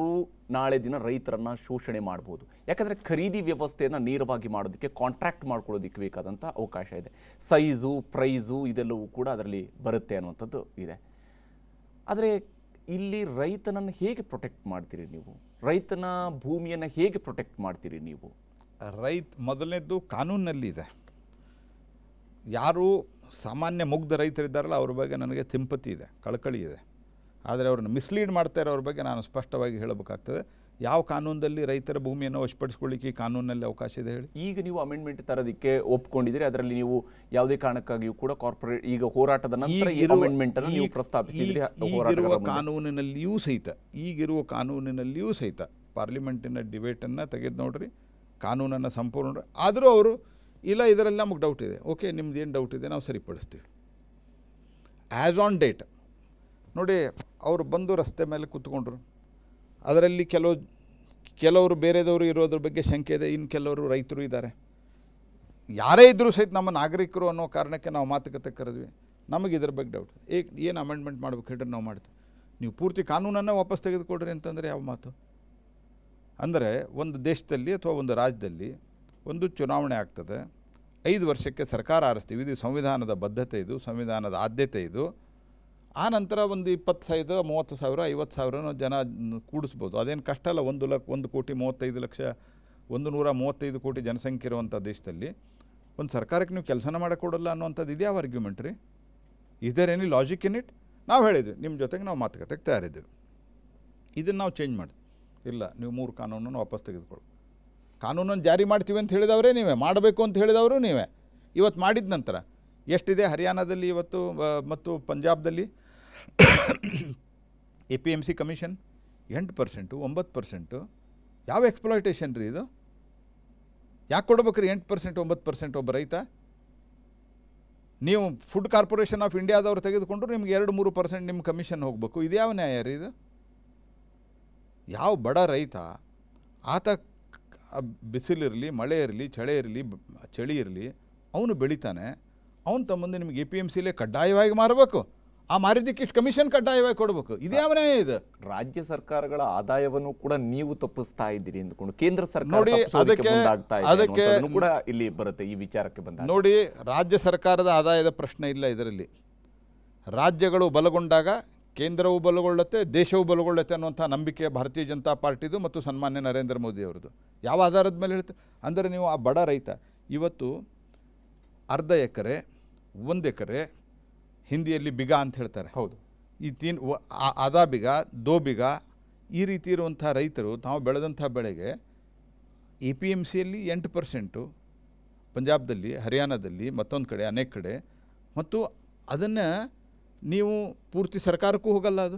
ನಾಳೆ ದಿನ ರೈತರನ್ನು ಶೋಷಣೆ ಮಾಡ್ಬೋದು. ಯಾಕಂದರೆ ಖರೀದಿ ವ್ಯವಸ್ಥೆಯನ್ನು ನೇರವಾಗಿ ಮಾಡೋದಕ್ಕೆ, ಕಾಂಟ್ರಾಕ್ಟ್ ಮಾಡ್ಕೊಳ್ಳೋದಕ್ಕೆ ಬೇಕಾದಂಥ ಅವಕಾಶ ಇದೆ. ಸೈಜು, ಪ್ರೈಸು ಇದೆಲ್ಲವೂ ಕೂಡ ಅದರಲ್ಲಿ ಬರುತ್ತೆ ಅನ್ನುವಂಥದ್ದು ಇದೆ. ಆದರೆ ಇಲ್ಲಿ ರೈತನನ್ನು ಹೇಗೆ ಪ್ರೊಟೆಕ್ಟ್ ಮಾಡ್ತೀರಿ ನೀವು? ರೈತನ ಭೂಮಿಯನ್ನು ಹೇಗೆ ಪ್ರೊಟೆಕ್ಟ್ ಮಾಡ್ತೀರಿ ನೀವು? ಮೊದಲನೇದ್ದು ಕಾನೂನಿನಲ್ಲಿದೆ. ಯಾರು ಸಾಮಾನ್ಯ ಮುಗ್ಧ ರೈತರಿದ್ದಾರಲ್ಲ ಅವ್ರ ಬಗ್ಗೆ ನನಗೆ ಸಿಂಪತಿ ಇದೆ, ಕಳಕಳಿ ಇದೆ. ಆದರೆ ಅವ್ರನ್ನ ಮಿಸ್ಲೀಡ್ ಮಾಡ್ತಾರೆ ಅವ್ರ ಬಗ್ಗೆ ನಾನು ಸ್ಪಷ್ಟವಾಗಿ ಹೇಳಬೇಕಾಗ್ತದೆ. ಯಾವ ಕಾನೂನಲ್ಲಿ ರೈತರ ಭೂಮಿಯನ್ನು ವಶಪಡಿಸ್ಕೊಳ್ಳಿಕ್ಕೆ ಈ ಕಾನೂನಲ್ಲಿ ಅವಕಾಶ ಇದೆ ಹೇಳಿ? ಈಗ ನೀವು ಅಮೆಂಡ್ಮೆಂಟ್ ತರೋದಕ್ಕೆ ಒಪ್ಕೊಂಡಿದ್ದೀರಿ. ಅದರಲ್ಲಿ ನೀವು ಯಾವುದೇ ಕಾರಣಕ್ಕಾಗಿಯೂ ಕೂಡ ಕಾರ್ಪೊರೇಟ್ ಈಗ ಹೋರಾಟದ ನಂತರ ಅಮೆಂಡ್ಮೆಂಟ್ ಅನ್ನು ನೀವು ಪ್ರಸ್ತಾಪಿಸಿದ್ರಿ. ಈಗಿರುವ ಕಾನೂನಿನಲ್ಲಿಯೂ ಸಹಿತ ಪಾರ್ಲಿಮೆಂಟಿನ ಡಿಬೇಟನ್ನು ತೆಗೆದು ನೋಡ್ರಿ, ಕಾನೂನನ್ನು ಸಂಪೂರ್ಣ. ಆದರೂ ಅವರು ಇಲ್ಲ ಇದರಲ್ಲಿ ನಮಗೆ ಡೌಟ್ ಇದೆ. ಓಕೆ, ನಿಮ್ದು ಏನು ಡೌಟ್ ಇದೆ ನಾವು ಸರಿಪಡಿಸ್ತೀವಿ. ಆ್ಯಸ್ ಆನ್ ಡೇಟ್ ನೋಡಿ, ಅವರು ಬಂದು ರಸ್ತೆ ಮೇಲೆ ಕೂತ್ಕೊಂಡ್ರು. ಅದರಲ್ಲಿ ಕೆಲವರು ಬೇರೆದವರು ಇರೋದ್ರ ಬಗ್ಗೆ ಶಂಕೆ ಇದೆ. ಇನ್ನು ಕೆಲವರು ರೈತರು ಇದ್ದಾರೆ. ಯಾರೇ ಇದ್ದರೂ ಸಹಿತ ನಮ್ಮ ನಾಗರಿಕರು ಅನ್ನೋ ಕಾರಣಕ್ಕೆ ನಾವು ಮಾತುಕತೆ ಕರೆದ್ವಿ. ನಮಗೆ ಇದ್ರ ಬಗ್ಗೆ ಡೌಟ್. ಏನು ಅಮೆಂಡ್ಮೆಂಟ್ ಮಾಡ್ಬೇಕು ಹೇಳ್ರಿ, ನಾವು ಮಾಡ್ತೀವಿ. ನೀವು ಪೂರ್ತಿ ಕಾನೂನನ್ನು ವಾಪಸ್ ತೆಗೆದುಕೊಡ್ರಿ ಅಂತಂದರೆ ಯಾವ ಮಾತು? ಅಂದರೆ ಒಂದು ದೇಶದಲ್ಲಿ ಅಥವಾ ಒಂದು ರಾಜ್ಯದಲ್ಲಿ ಒಂದು ಚುನಾವಣೆ ಆಗ್ತದೆ, 5 ವರ್ಷಕ್ಕೆ ಸರ್ಕಾರ ಆರಿಸ್ತೀವಿ. ಇದು ಸಂವಿಧಾನದ ಬದ್ಧತೆ, ಇದು ಸಂವಿಧಾನದ ಆದ್ಯತೆ. ಇದು ಆ ನಂತರ ಒಂದು 20,000, 30,000, 50,000 ಜನ ಕೂಡಿಸ್ಬೋದು. ಅದೇನು ಕಷ್ಟ ಅಲ್ಲ. 1,35,35,000 ಕೋಟಿ ಜನಸಂಖ್ಯೆ ಇರುವಂಥ ದೇಶದಲ್ಲಿ ಒಂದು ಸರ್ಕಾರಕ್ಕೆ ನೀವು ಕೆಲಸನ ಮಾಡೋಕ್ಕೊಡಲ್ಲ ಅನ್ನುವಂಥದ್ದು ಇದ್ಯಾವ ಆರ್ಗ್ಯುಮೆಂಟ್ ರೀ? Is there any logic in it? ನಾವು ಹೇಳಿದ್ವಿ ನಿಮ್ಮ ಜೊತೆಗೆ ನಾವು ಮಾತುಕತೆಗೆ ತಯಾರಿದ್ದೇವೆ. ಇದನ್ನು ನಾವು ಚೇಂಜ್ ಮಾಡಿದ್ವಿ. ಇಲ್ಲ, ನೀವು 3 ಕಾನೂನನ್ನು ವಾಪಸ್ ತೆಗೆದುಕೊಳ್ಳಿ. ಕಾನೂನನ್ನು ಜಾರಿ ಮಾಡ್ತೀವಿ ಅಂತ ಹೇಳಿದವರೇ ನೀವೇ, ಮಾಡಬೇಕು ಅಂತ ಹೇಳಿದವರು ನೀವೇ. ಇವತ್ತು ಮಾಡಿದ ನಂತರ ಎಷ್ಟಿದೆ ಹರಿಯಾಣದಲ್ಲಿ ಇವತ್ತು ಮತ್ತು ಪಂಜಾಬ್ದಲ್ಲಿ APMC ಕಮಿಷನ್ 8%, 9%. ಯಾವ ಎಕ್ಸ್ಪ್ಲಾಯ್ಟೇಷನ್ ರೀ ಇದು? ಯಾಕೆ ಕೊಡ್ಬೇಕ್ರಿ 8%, 9% ಒಬ್ಬ ರೈತ? ನೀವು ಫುಡ್ ಕಾರ್ಪೊರೇಷನ್ ಆಫ್ ಇಂಡಿಯಾದವ್ರು ತೆಗೆದುಕೊಂಡ್ರು ನಿಮ್ಗೆ 2-3% ನಿಮ್ಮ ಕಮಿಷನ್ ಹೋಗಬೇಕು. ಇದ್ಯಾವ ನ್ಯಾಯ ರೀ ಇದು? ಯಾವ ಬಡ ರೈತ ಆತ ಬಿಸಿಲಿರಲಿ, ಮಳೆ ಇರಲಿ, ಚಳಿ ಇರಲಿ, ಅವನು ಬೆಳಿತಾನೆ. ಅವನು ತಮ್ಮಂದು ನಿಮಗೆ APMCಲೇ ಕಡ್ಡಾಯವಾಗಿ ಮಾರಬೇಕು. ಆ ಮಾರಿದ್ದಕ್ಕೆ ಇಷ್ಟು ಕಮಿಷನ್ ಕಡ್ಡಾಯವಾಗಿ ಕೊಡಬೇಕು. ಇದ್ಯಾವ ನ್ಯಾಯ ಇದು? ರಾಜ್ಯ ಸರ್ಕಾರಗಳ ಆದಾಯವನ್ನು ಕೂಡ ನೀವು ತಪ್ಪಿಸ್ತಾ ಇದ್ದೀರಿ ಅಂದ್ಕೊಂಡು ಕೇಂದ್ರ ಸರ್ಕಾರ ನೋಡಿ, ಅದಕ್ಕೆ ಕೂಡ ಇಲ್ಲಿ ಬರುತ್ತೆ. ಈ ವಿಚಾರಕ್ಕೆ ಬಂದ ನೋಡಿ, ರಾಜ್ಯ ಸರ್ಕಾರದ ಆದಾಯದ ಪ್ರಶ್ನೆ ಇಲ್ಲ ಇದರಲ್ಲಿ. ರಾಜ್ಯಗಳು ಬಲಗೊಂಡಾಗ ಕೇಂದ್ರವು ಬಲಗೊಳ್ಳುತ್ತೆ, ದೇಶವು ಬಲಗೊಳ್ಳುತ್ತೆ ಅನ್ನುವಂಥ ನಂಬಿಕೆ ಭಾರತೀಯ ಜನತಾ ಪಾರ್ಟಿದು ಮತ್ತು ಸನ್ಮಾನ್ಯ ನರೇಂದ್ರ ಮೋದಿ ಅವರದು. ಯಾವ ಆಧಾರದ ಮೇಲೆ ಹೇಳ್ತಾರೆ ಅಂದರೆ, ನೀವು ಆ ಬಡ ರೈತ ಇವತ್ತು ಅರ್ಧ ಎಕರೆ, 1 ಎಕರೆ, ಹಿಂದಿಯಲ್ಲಿ ಬಿಗಾ ಅಂತ ಹೇಳ್ತಾರೆ. ಹೌದು, ಈ ಆಧಾ ಬಿಗಾ, 2 ಬಿಗಾ, ಈ ರೀತಿ ಇರುವಂಥ ರೈತರು ತಾವು ಬೆಳೆದಂಥ ಬೆಳೆಗೆ APMCಯಲ್ಲಿ 8%, ಪಂಜಾಬ್ದಲ್ಲಿ, ಹರಿಯಾಣದಲ್ಲಿ, ಮತ್ತೊಂದು ಕಡೆ ಅನೇಕ ಕಡೆ, ಮತ್ತು ಅದನ್ನು ನೀವು ಪೂರ್ತಿ ಸರ್ಕಾರಕ್ಕೂ ಹೋಗಲ್ಲ. ಅದು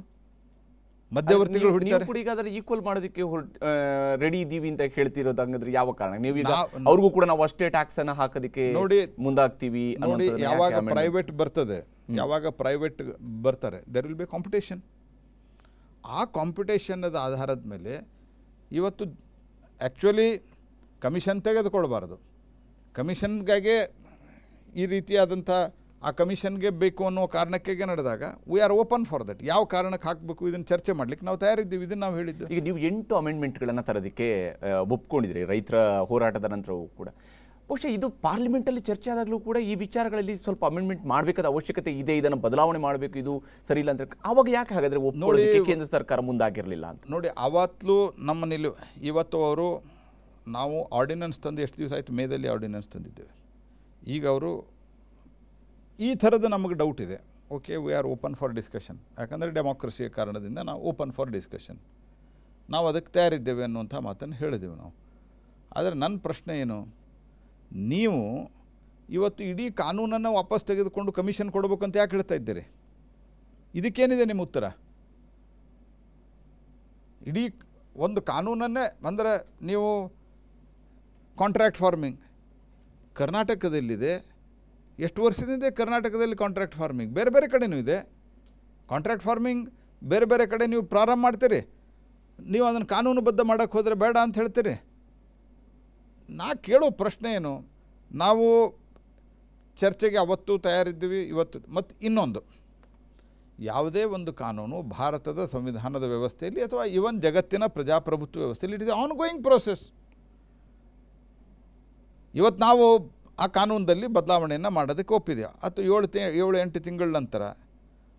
ಮಧ್ಯವರ್ತಿಗಳು ಹೊಡಿತಾರೆ. ಕೂಡ ಈಗ ಅದನ್ನ ಈಕ್ವಲ್ ಮಾಡೋದಕ್ಕೆ ರೆಡಿ ಇದ್ದೀವಿ ಅಂತ ಹೇಳ್ತಿರೋದು ಹಂಗಂದ್ರೆ ಯಾವ ಕಾರಣ? ನೀವು ಈಗ ಅವ್ರಿಗೂ ಕೂಡ ನಾವು ಅಷ್ಟೇ ಟ್ಯಾಕ್ಸ್ ಅನ್ನ ಹಾಕೋದಕ್ಕೆ ನೋಡಿ ಮುಂದಾಗ್ತೀವಿ. ನೋಡಿ, ಯಾವಾಗ ಪ್ರೈವೇಟ್ ಬರ್ತದೆ, ಯಾವಾಗ ಪ್ರೈವೇಟ್ ಬರ್ತಾರೆ, ದೆರ್ ವಿಲ್ ಬಿ ಕಾಂಪಿಟೇಷನ್. ಆ ಕಾಂಪಿಟೇಷನ್ನದ ಆಧಾರದ ಮೇಲೆ ಇವತ್ತು ಆ್ಯಕ್ಚುಲಿ ಕಮಿಷನ್ ತೆಗೆದುಕೊಳ್ಬಾರ್ದು. ಕಮಿಷನ್ಗಾಗೆ ಈ ರೀತಿಯಾದಂಥ ಆ ಕಮಿಷನ್ಗೆ ಬೇಕು ಅನ್ನೋ ಕಾರಣಕ್ಕೆ ನಡೆದಾಗ we are open for that. ಯಾವ ಕಾರಣಕ್ಕೆ ಹಾಕಬೇಕು ಇದನ್ನು ಚರ್ಚೆ ಮಾಡಲಿಕ್ಕೆ ನಾವು ತಯಾರಿದ್ದೀವಿ. ಇದನ್ನು ನಾವು ಹೇಳಿದ್ದು. ಈಗ ನೀವು 8 ಅಮೆಂಡ್ಮೆಂಟ್ಗಳನ್ನು ತರೋದಕ್ಕೆ ಒಪ್ಕೊಂಡಿದ್ರಿ ರೈತರ ಹೋರಾಟದ ನಂತರವೂ ಕೂಡ. ಬಹುಶಃ ಇದು ಪಾರ್ಲಿಮೆಂಟಲ್ಲಿ ಚರ್ಚೆ ಆದಾಗಲೂ ಕೂಡ ಈ ವಿಚಾರಗಳಲ್ಲಿ ಸ್ವಲ್ಪ ಅಮೆಂಡ್ಮೆಂಟ್ ಮಾಡಬೇಕಾದ ಅವಶ್ಯಕತೆ ಇದೆ, ಇದನ್ನು ಬದಲಾವಣೆ ಮಾಡಬೇಕು, ಇದು ಸರಿ ಇಲ್ಲ ಅಂತ ಆವಾಗ ಯಾಕೆ ಹಾಗಾದರೆ ಒಪ್ಕೊಳ್ಳೋದಕ್ಕೆ ಕೇಂದ್ರ ಸರ್ಕಾರ ಮುಂದಾಗಿರಲಿಲ್ಲ ಅಂತ? ನೋಡಿ, ಆವತ್ತೂ ನಮ್ಮ ನಿಲುವು. ಇವತ್ತು ಅವರು ನಾವು ಆರ್ಡಿನೆನ್ಸ್ ತಂದು ಎಷ್ಟು ದಿವಸ ಆಯಿತು, ಮೇದಲ್ಲಿ ಆರ್ಡಿನೆನ್ಸ್ ತಂದಿದ್ದೇವೆ. ಈಗ ಅವರು ಈ ಥರದ ನಮಗೆ ಡೌಟ್ ಇದೆ. Okay, we are open for discussion. ಯಾಕಂದರೆ ಡೆಮೋಕ್ರಸಿಯ ಕಾರಣದಿಂದ ನಾವು ಓಪನ್ ಫಾರ್ ಡಿಸ್ಕಷನ್, ನಾವು ಅದಕ್ಕೆ ತಯಾರಿದ್ದೇವೆ ಅನ್ನುವಂಥ ಮಾತನ್ನು ಹೇಳಿದೆವು ನಾವು. ಆದರೆ ನನ್ನ ಪ್ರಶ್ನೆ ಏನು, ನೀವು ಇವತ್ತು ಇಡೀ ಕಾನೂನನ್ನು ವಾಪಸ್ ತೆಗೆದುಕೊಂಡು ಕಮಿಷನ್ ಕೊಡಬೇಕಂತ ಯಾಕೆ ಹೇಳ್ತಾ ಇದ್ದೀರಿ? ಇದಕ್ಕೇನಿದೆ ನಿಮ್ಮ ಉತ್ತರ? ಇಡೀ ಒಂದು ಕಾನೂನನ್ನೇ ಅಂದರೆ ನೀವು ಕಾಂಟ್ರಾಕ್ಟ್ ಫಾರ್ಮಿಂಗ್ ಕರ್ನಾಟಕದಲ್ಲಿದೆ. ಎಷ್ಟು ವರ್ಷದಿಂದ ಕರ್ನಾಟಕದಲ್ಲಿ ಕಾಂಟ್ರಾಕ್ಟ್ ಫಾರ್ಮಿಂಗ್? ಬೇರೆ ಬೇರೆ ಕಡೆನೂ ಇದೆ ಕಾಂಟ್ರಾಕ್ಟ್ ಫಾರ್ಮಿಂಗ್. ಬೇರೆ ಬೇರೆ ಕಡೆ ನೀವು ಪ್ರಾರಂಭ ಮಾಡ್ತೀರಿ, ನೀವು ಅದನ್ನು ಕಾನೂನುಬದ್ಧ ಮಾಡೋಕ್ಕೆ ಹೋದರೆ ಬೇಡ ಅಂತ ಹೇಳ್ತೀರಿ. ನಾ ಕೇಳೋ ಪ್ರಶ್ನೆ ಏನು, ನಾವು ಚರ್ಚೆಗೆ ಅವತ್ತು ತಯಾರಿದ್ದೀವಿ, ಇವತ್ತು. ಮತ್ತು ಇನ್ನೊಂದು, ಯಾವುದೇ ಒಂದು ಕಾನೂನು ಭಾರತದ ಸಂವಿಧಾನದ ವ್ಯವಸ್ಥೆಯಲ್ಲಿ ಅಥವಾ ಇವನ್ ಜಗತ್ತಿನ ಪ್ರಜಾಪ್ರಭುತ್ವ ವ್ಯವಸ್ಥೆಯಲ್ಲಿ it is on going process. ಇವತ್ತು ನಾವು ಆ ಕಾನೂನದಲ್ಲಿ ಬದಲಾವಣೆಯನ್ನು ಮಾಡೋದಕ್ಕೆ ಒಪ್ಪಿದೆವು. ಅಥವಾ 7-8 ತಿಂಗಳ ನಂತರ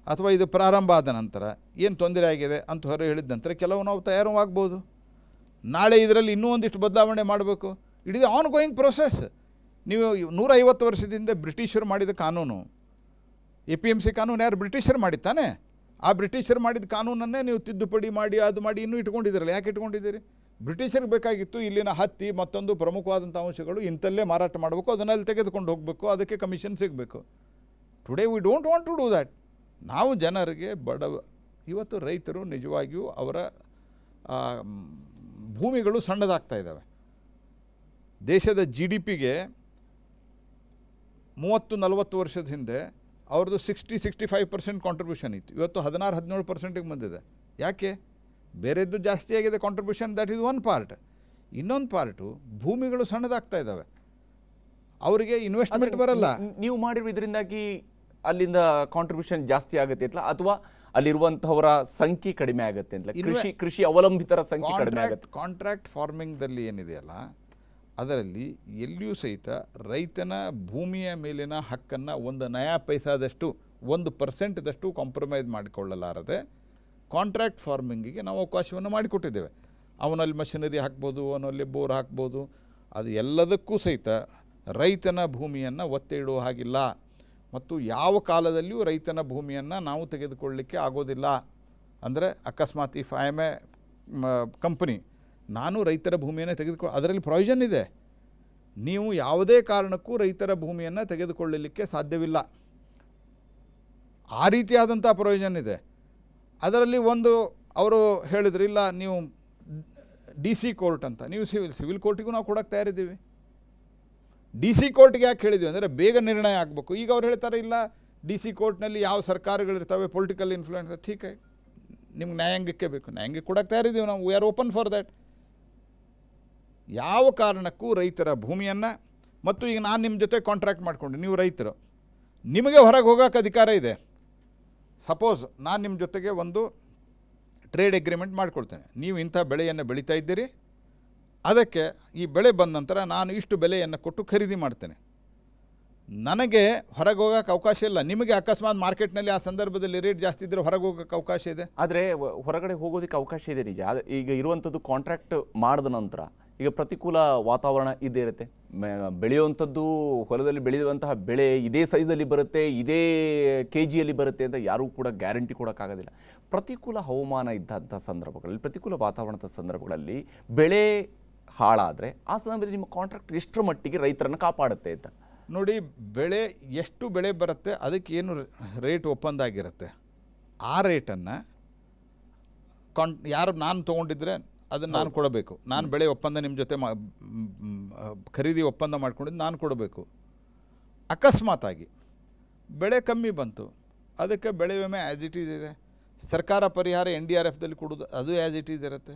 ಅಥವಾ ಇದು ಪ್ರಾರಂಭ ಆದ ನಂತರ ಏನು ತೊಂದರೆ ಆಗಿದೆ ಅಂತ ಹೊರ ಹೇಳಿದ ನಂತರ ಕೆಲವು ನಾವು ತಯಾರು ಆಗ್ಬೋದು. ನಾಳೆ ಇದರಲ್ಲಿ ಇನ್ನೂ ಒಂದಿಷ್ಟು ಬದಲಾವಣೆ ಮಾಡಬೇಕು. It is on going process. ನೀವು 150 ವರ್ಷದಿಂದ ಬ್ರಿಟಿಷರು ಮಾಡಿದ ಕಾನೂನು, APMC ಕಾನೂನು ಯಾರು ಬ್ರಿಟಿಷರು ಮಾಡಿತ್ತಾನೆ? ಆ ಬ್ರಿಟಿಷರು ಮಾಡಿದ ಕಾನೂನನ್ನೇ ನೀವು ತಿದ್ದುಪಡಿ ಮಾಡಿ ಅದು ಮಾಡಿ ಇನ್ನೂ ಇಟ್ಕೊಂಡಿದ್ದೀರಲ್ಲ. ಯಾಕೆ ಇಟ್ಕೊಂಡಿದ್ದೀರಿ? ಬ್ರಿಟಿಷರಿಗೆ ಬೇಕಾಗಿತ್ತು ಇಲ್ಲಿನ ಹತ್ತಿ ಮತ್ತೊಂದು ಪ್ರಮುಖವಾದಂಥ ಅಂಶಗಳು ಇಂಥಲ್ಲೇ ಮಾರಾಟ ಮಾಡಬೇಕು, ಅದನ್ನಲ್ಲಿ ತೆಗೆದುಕೊಂಡು ಹೋಗಬೇಕು, ಅದಕ್ಕೆ ಕಮಿಷನ್ ಸಿಗಬೇಕು. Today we don't want to do that. ನಾವು ಜನರಿಗೆ ಇವತ್ತು ರೈತರು ನಿಜವಾಗಿಯೂ ಅವರ ಭೂಮಿಗಳು ಸಣ್ಣದಾಗ್ತಾ ಇದ್ದಾವೆ. ದೇಶದ GDPಗೆ 30-40 ವರ್ಷದ ಹಿಂದೆ ಅವ್ರದ್ದು 60-65% ಕಾಂಟ್ರಿಬ್ಯೂಷನ್ ಇತ್ತು. ಇವತ್ತು 16-17%ಗೆ ಬಂದಿದೆ. ಯಾಕೆ? ಬೇರೆದ್ದು ಜಾಸ್ತಿ ಆಗಿದೆ contribution. That is one part. ಇನ್ನೊಂದು ಪಾರ್ಟು ಭೂಮಿಗಳು ಸಣ್ಣದಾಗ್ತಾ ಇದ್ದಾವೆ, ಅವರಿಗೆ ಇನ್ವೆಸ್ಟ್ಮೆಂಟ್ ಬರಲ್ಲ. ನೀವು ಮಾಡಿರೋ ಇದರಿಂದಾಗಿ ಅಲ್ಲಿಂದ ಕಾಂಟ್ರಿಬ್ಯೂಷನ್ ಜಾಸ್ತಿ ಆಗುತ್ತೆ ಅಂತ, ಅಥವಾ ಅಲ್ಲಿರುವಂಥವರ ಸಂಖ್ಯೆ ಕಡಿಮೆ ಆಗುತ್ತೆ ಅಂತ? ಕೃಷಿ ಅವಲಂಬಿತರ ಸಂಖ್ಯೆ ಕಡಿಮೆ ಆಗುತ್ತೆ. ಕಾಂಟ್ರಾಕ್ಟ್ ಫಾರ್ಮಿಂಗ್ದಲ್ಲಿ ಏನಿದೆಯಲ್ಲ, ಅದರಲ್ಲಿ ಎಲ್ಲಿಯೂ ಸಹಿತ ರೈತನ ಭೂಮಿಯ ಮೇಲಿನ ಹಕ್ಕನ್ನು 1 ನಯಾ ಪೈಸಾದಷ್ಟು 1% ಕಾಂಪ್ರಮೈಸ್ ಮಾಡಿಕೊಳ್ಳಲಾರದೆ ಕಾಂಟ್ರಾಕ್ಟ್ ಫಾರ್ಮಿಂಗಿಗೆ ನಾವು ಅವಕಾಶವನ್ನು ಮಾಡಿಕೊಟ್ಟಿದ್ದೇವೆ. ಅವನಲ್ಲಿ ಮಷಿನರಿ ಹಾಕ್ಬೋದು, ಅವನಲ್ಲಿ ಬೋರ್ ಹಾಕ್ಬೋದು. ಅದು ಎಲ್ಲದಕ್ಕೂ ಸಹಿತ ರೈತನ ಭೂಮಿಯನ್ನು ಒತ್ತೆ ಇಡುವ ಹಾಗಿಲ್ಲ. ಮತ್ತು ಯಾವ ಕಾಲದಲ್ಲಿಯೂ ರೈತನ ಭೂಮಿಯನ್ನು ನಾವು ತೆಗೆದುಕೊಳ್ಳಲಿಕ್ಕೆ ಆಗೋದಿಲ್ಲ. ಅಂದರೆ ಅಕಸ್ಮಾತ್ if I am A company, ನಾನು ರೈತರ ಭೂಮಿಯನ್ನು ಅದರಲ್ಲಿ ಪ್ರೊವಿಷನ್ ಇದೆ. ನೀವು ಯಾವುದೇ ಕಾರಣಕ್ಕೂ ರೈತರ ಭೂಮಿಯನ್ನು ತೆಗೆದುಕೊಳ್ಳಲಿಕ್ಕೆ ಸಾಧ್ಯವಿಲ್ಲ. ಆ ರೀತಿಯಾದಂಥ ಪ್ರೊವಿಷನ್ ಇದೆ. ಅದರಲ್ಲಿ ಒಂದು ಅವರು ಹೇಳಿದ್ರು, ಇಲ್ಲ ನೀವು DC ಕೋರ್ಟ್ ಅಂತ. ನೀವು ಸಿವಿಲ್ ಕೋರ್ಟಿಗೂ ನಾವು ಕೊಡೋಕ್ಕೆ ತಯಾರಿದ್ದೀವಿ. DC ಕೋರ್ಟ್ಗೆ ಯಾಕೆ ಹೇಳಿದ್ವಿ ಅಂದರೆ ಬೇಗ ನಿರ್ಣಯ ಆಗಬೇಕು. ಈಗ ಅವ್ರು ಹೇಳ್ತಾರೆ, ಇಲ್ಲ DC ಕೋರ್ಟ್ನಲ್ಲಿ ಯಾವ ಸರ್ಕಾರಗಳಿರ್ತವೆ, ಪೊಲಿಟಿಕಲ್ ಇನ್ಫ್ಲೂಯೆನ್ಸ್. ಠೀಕ್ ಆಗಿ ನಿಮ್ಗೆ ನ್ಯಾಯಾಂಗಕ್ಕೆ ಬೇಕು, ನ್ಯಾಯಾಂಗಕ್ಕೆ ಕೊಡೋಕ್ಕೆ ತಯಾರಿದ್ದೀವಿ ನಾವು. We are open for that. ಯಾವ ಕಾರಣಕ್ಕೂ ರೈತರ ಭೂಮಿಯನ್ನು, ಮತ್ತು ಈಗ ನಾನು ನಿಮ್ಮ ಜೊತೆ ಕಾಂಟ್ರಾಕ್ಟ್ ಮಾಡಿಕೊಂಡು, ನೀವು ರೈತರು, ನಿಮಗೆ ಹೊರಗೆ ಹೋಗೋಕ್ಕೆ ಅಧಿಕಾರ ಇದೆ. ಸಪೋಸ್ ನಾನು ನಿಮ್ಮ ಜೊತೆಗೆ ಒಂದು ಟ್ರೇಡ್ ಅಗ್ರಿಮೆಂಟ್ ಮಾಡಿಕೊಡ್ತೇನೆ. ನೀವು ಇಂಥ ಬೆಳೆಯನ್ನು ಬೆಳೀತಾ ಇದ್ದೀರಿ, ಅದಕ್ಕೆ ಈ ಬೆಳೆ ಬಂದ ನಂತರ ನಾನು ಇಷ್ಟು ಬೆಲೆಯನ್ನು ಕೊಟ್ಟು ಖರೀದಿ ಮಾಡ್ತೇನೆ. ನನಗೆ ಹೊರಗೆ ಹೋಗೋಕ್ಕೆ ಅವಕಾಶ ಇಲ್ಲ. ನಿಮಗೆ ಅಕಸ್ಮಾತ್ ಮಾರ್ಕೆಟ್ನಲ್ಲಿ ಆ ಸಂದರ್ಭದಲ್ಲಿ ರೇಟ್ ಜಾಸ್ತಿ ಇದ್ದರೆ ಹೊರಗೆ ಹೋಗೋಕ್ಕೆ ಅವಕಾಶ ಇದೆ. ಆದರೆ ಹೊರಗಡೆ ಹೋಗೋದಕ್ಕೆ ಅವಕಾಶ ಇದೆ ನಿಜ. ಈಗ ಇರುವಂಥದ್ದು ಕಾಂಟ್ರಾಕ್ಟ್ ಮಾಡಿದ ನಂತರ ಈಗ ಪ್ರತಿಕೂಲ ವಾತಾವರಣ ಇದ್ದೇ ಇರುತ್ತೆ. ಬೆಳೆಯುವಂಥದ್ದು ಹೊಲದಲ್ಲಿ ಬೆಳೆಯುವಂತಹ ಬೆಳೆ ಇದೇ ಸೈಜಲ್ಲಿ ಬರುತ್ತೆ, ಇದೇ KGಯಲ್ಲಿ ಬರುತ್ತೆ ಅಂತ ಯಾರೂ ಕೂಡ ಗ್ಯಾರಂಟಿ ಕೊಡೋಕ್ಕಾಗೋದಿಲ್ಲ. ಪ್ರತಿಕೂಲ ಹವಾಮಾನ ಇದ್ದಂಥ ಸಂದರ್ಭಗಳಲ್ಲಿ, ಪ್ರತಿಕೂಲ ವಾತಾವರಣದ ಸಂದರ್ಭಗಳಲ್ಲಿ ಬೆಳೆ ಹಾಳಾದರೆ ಆ ಸಂದರ್ಭದಲ್ಲಿ ನಿಮ್ಮ ಕಾಂಟ್ರಾಕ್ಟ್ ಎಷ್ಟರ ಮಟ್ಟಿಗೆ ರೈತರನ್ನು ಕಾಪಾಡುತ್ತೆ ಅಂತ ನೋಡಿ. ಬೆಳೆ ಎಷ್ಟು ಬೆಳೆ ಬರುತ್ತೆ ಅದಕ್ಕೆ ಏನು ರೇಟ್ ಒಪ್ಪಂದ ಆಗಿರುತ್ತೆ, ಆ ರೇಟನ್ನು ಯಾರು ನಾನು ತೊಗೊಂಡಿದ್ರೆ ಅದನ್ನು ನಾನು ಕೊಡಬೇಕು. ನಾನು ಬೆಳೆ ಒಪ್ಪಂದ ನಿಮ್ಮ ಜೊತೆ ಖರೀದಿ ಒಪ್ಪಂದ ಮಾಡ್ಕೊಂಡಿದ್ದು ನಾನು ಕೊಡಬೇಕು. ಅಕಸ್ಮಾತಾಗಿ ಬೆಳೆ ಕಮ್ಮಿ ಬಂತು, ಅದಕ್ಕೆ ಬೆಳೆ ವಿಮೆ ಆ್ಯಸ್ ಇಟ್ ಈಸ್ ಇದೆ. ಸರ್ಕಾರ ಪರಿಹಾರ NDRFದಲ್ಲಿ ಕೊಡೋದು ಅದು ಆ್ಯಸ್ ಇಟ್ ಈಸ್ ಇರುತ್ತೆ.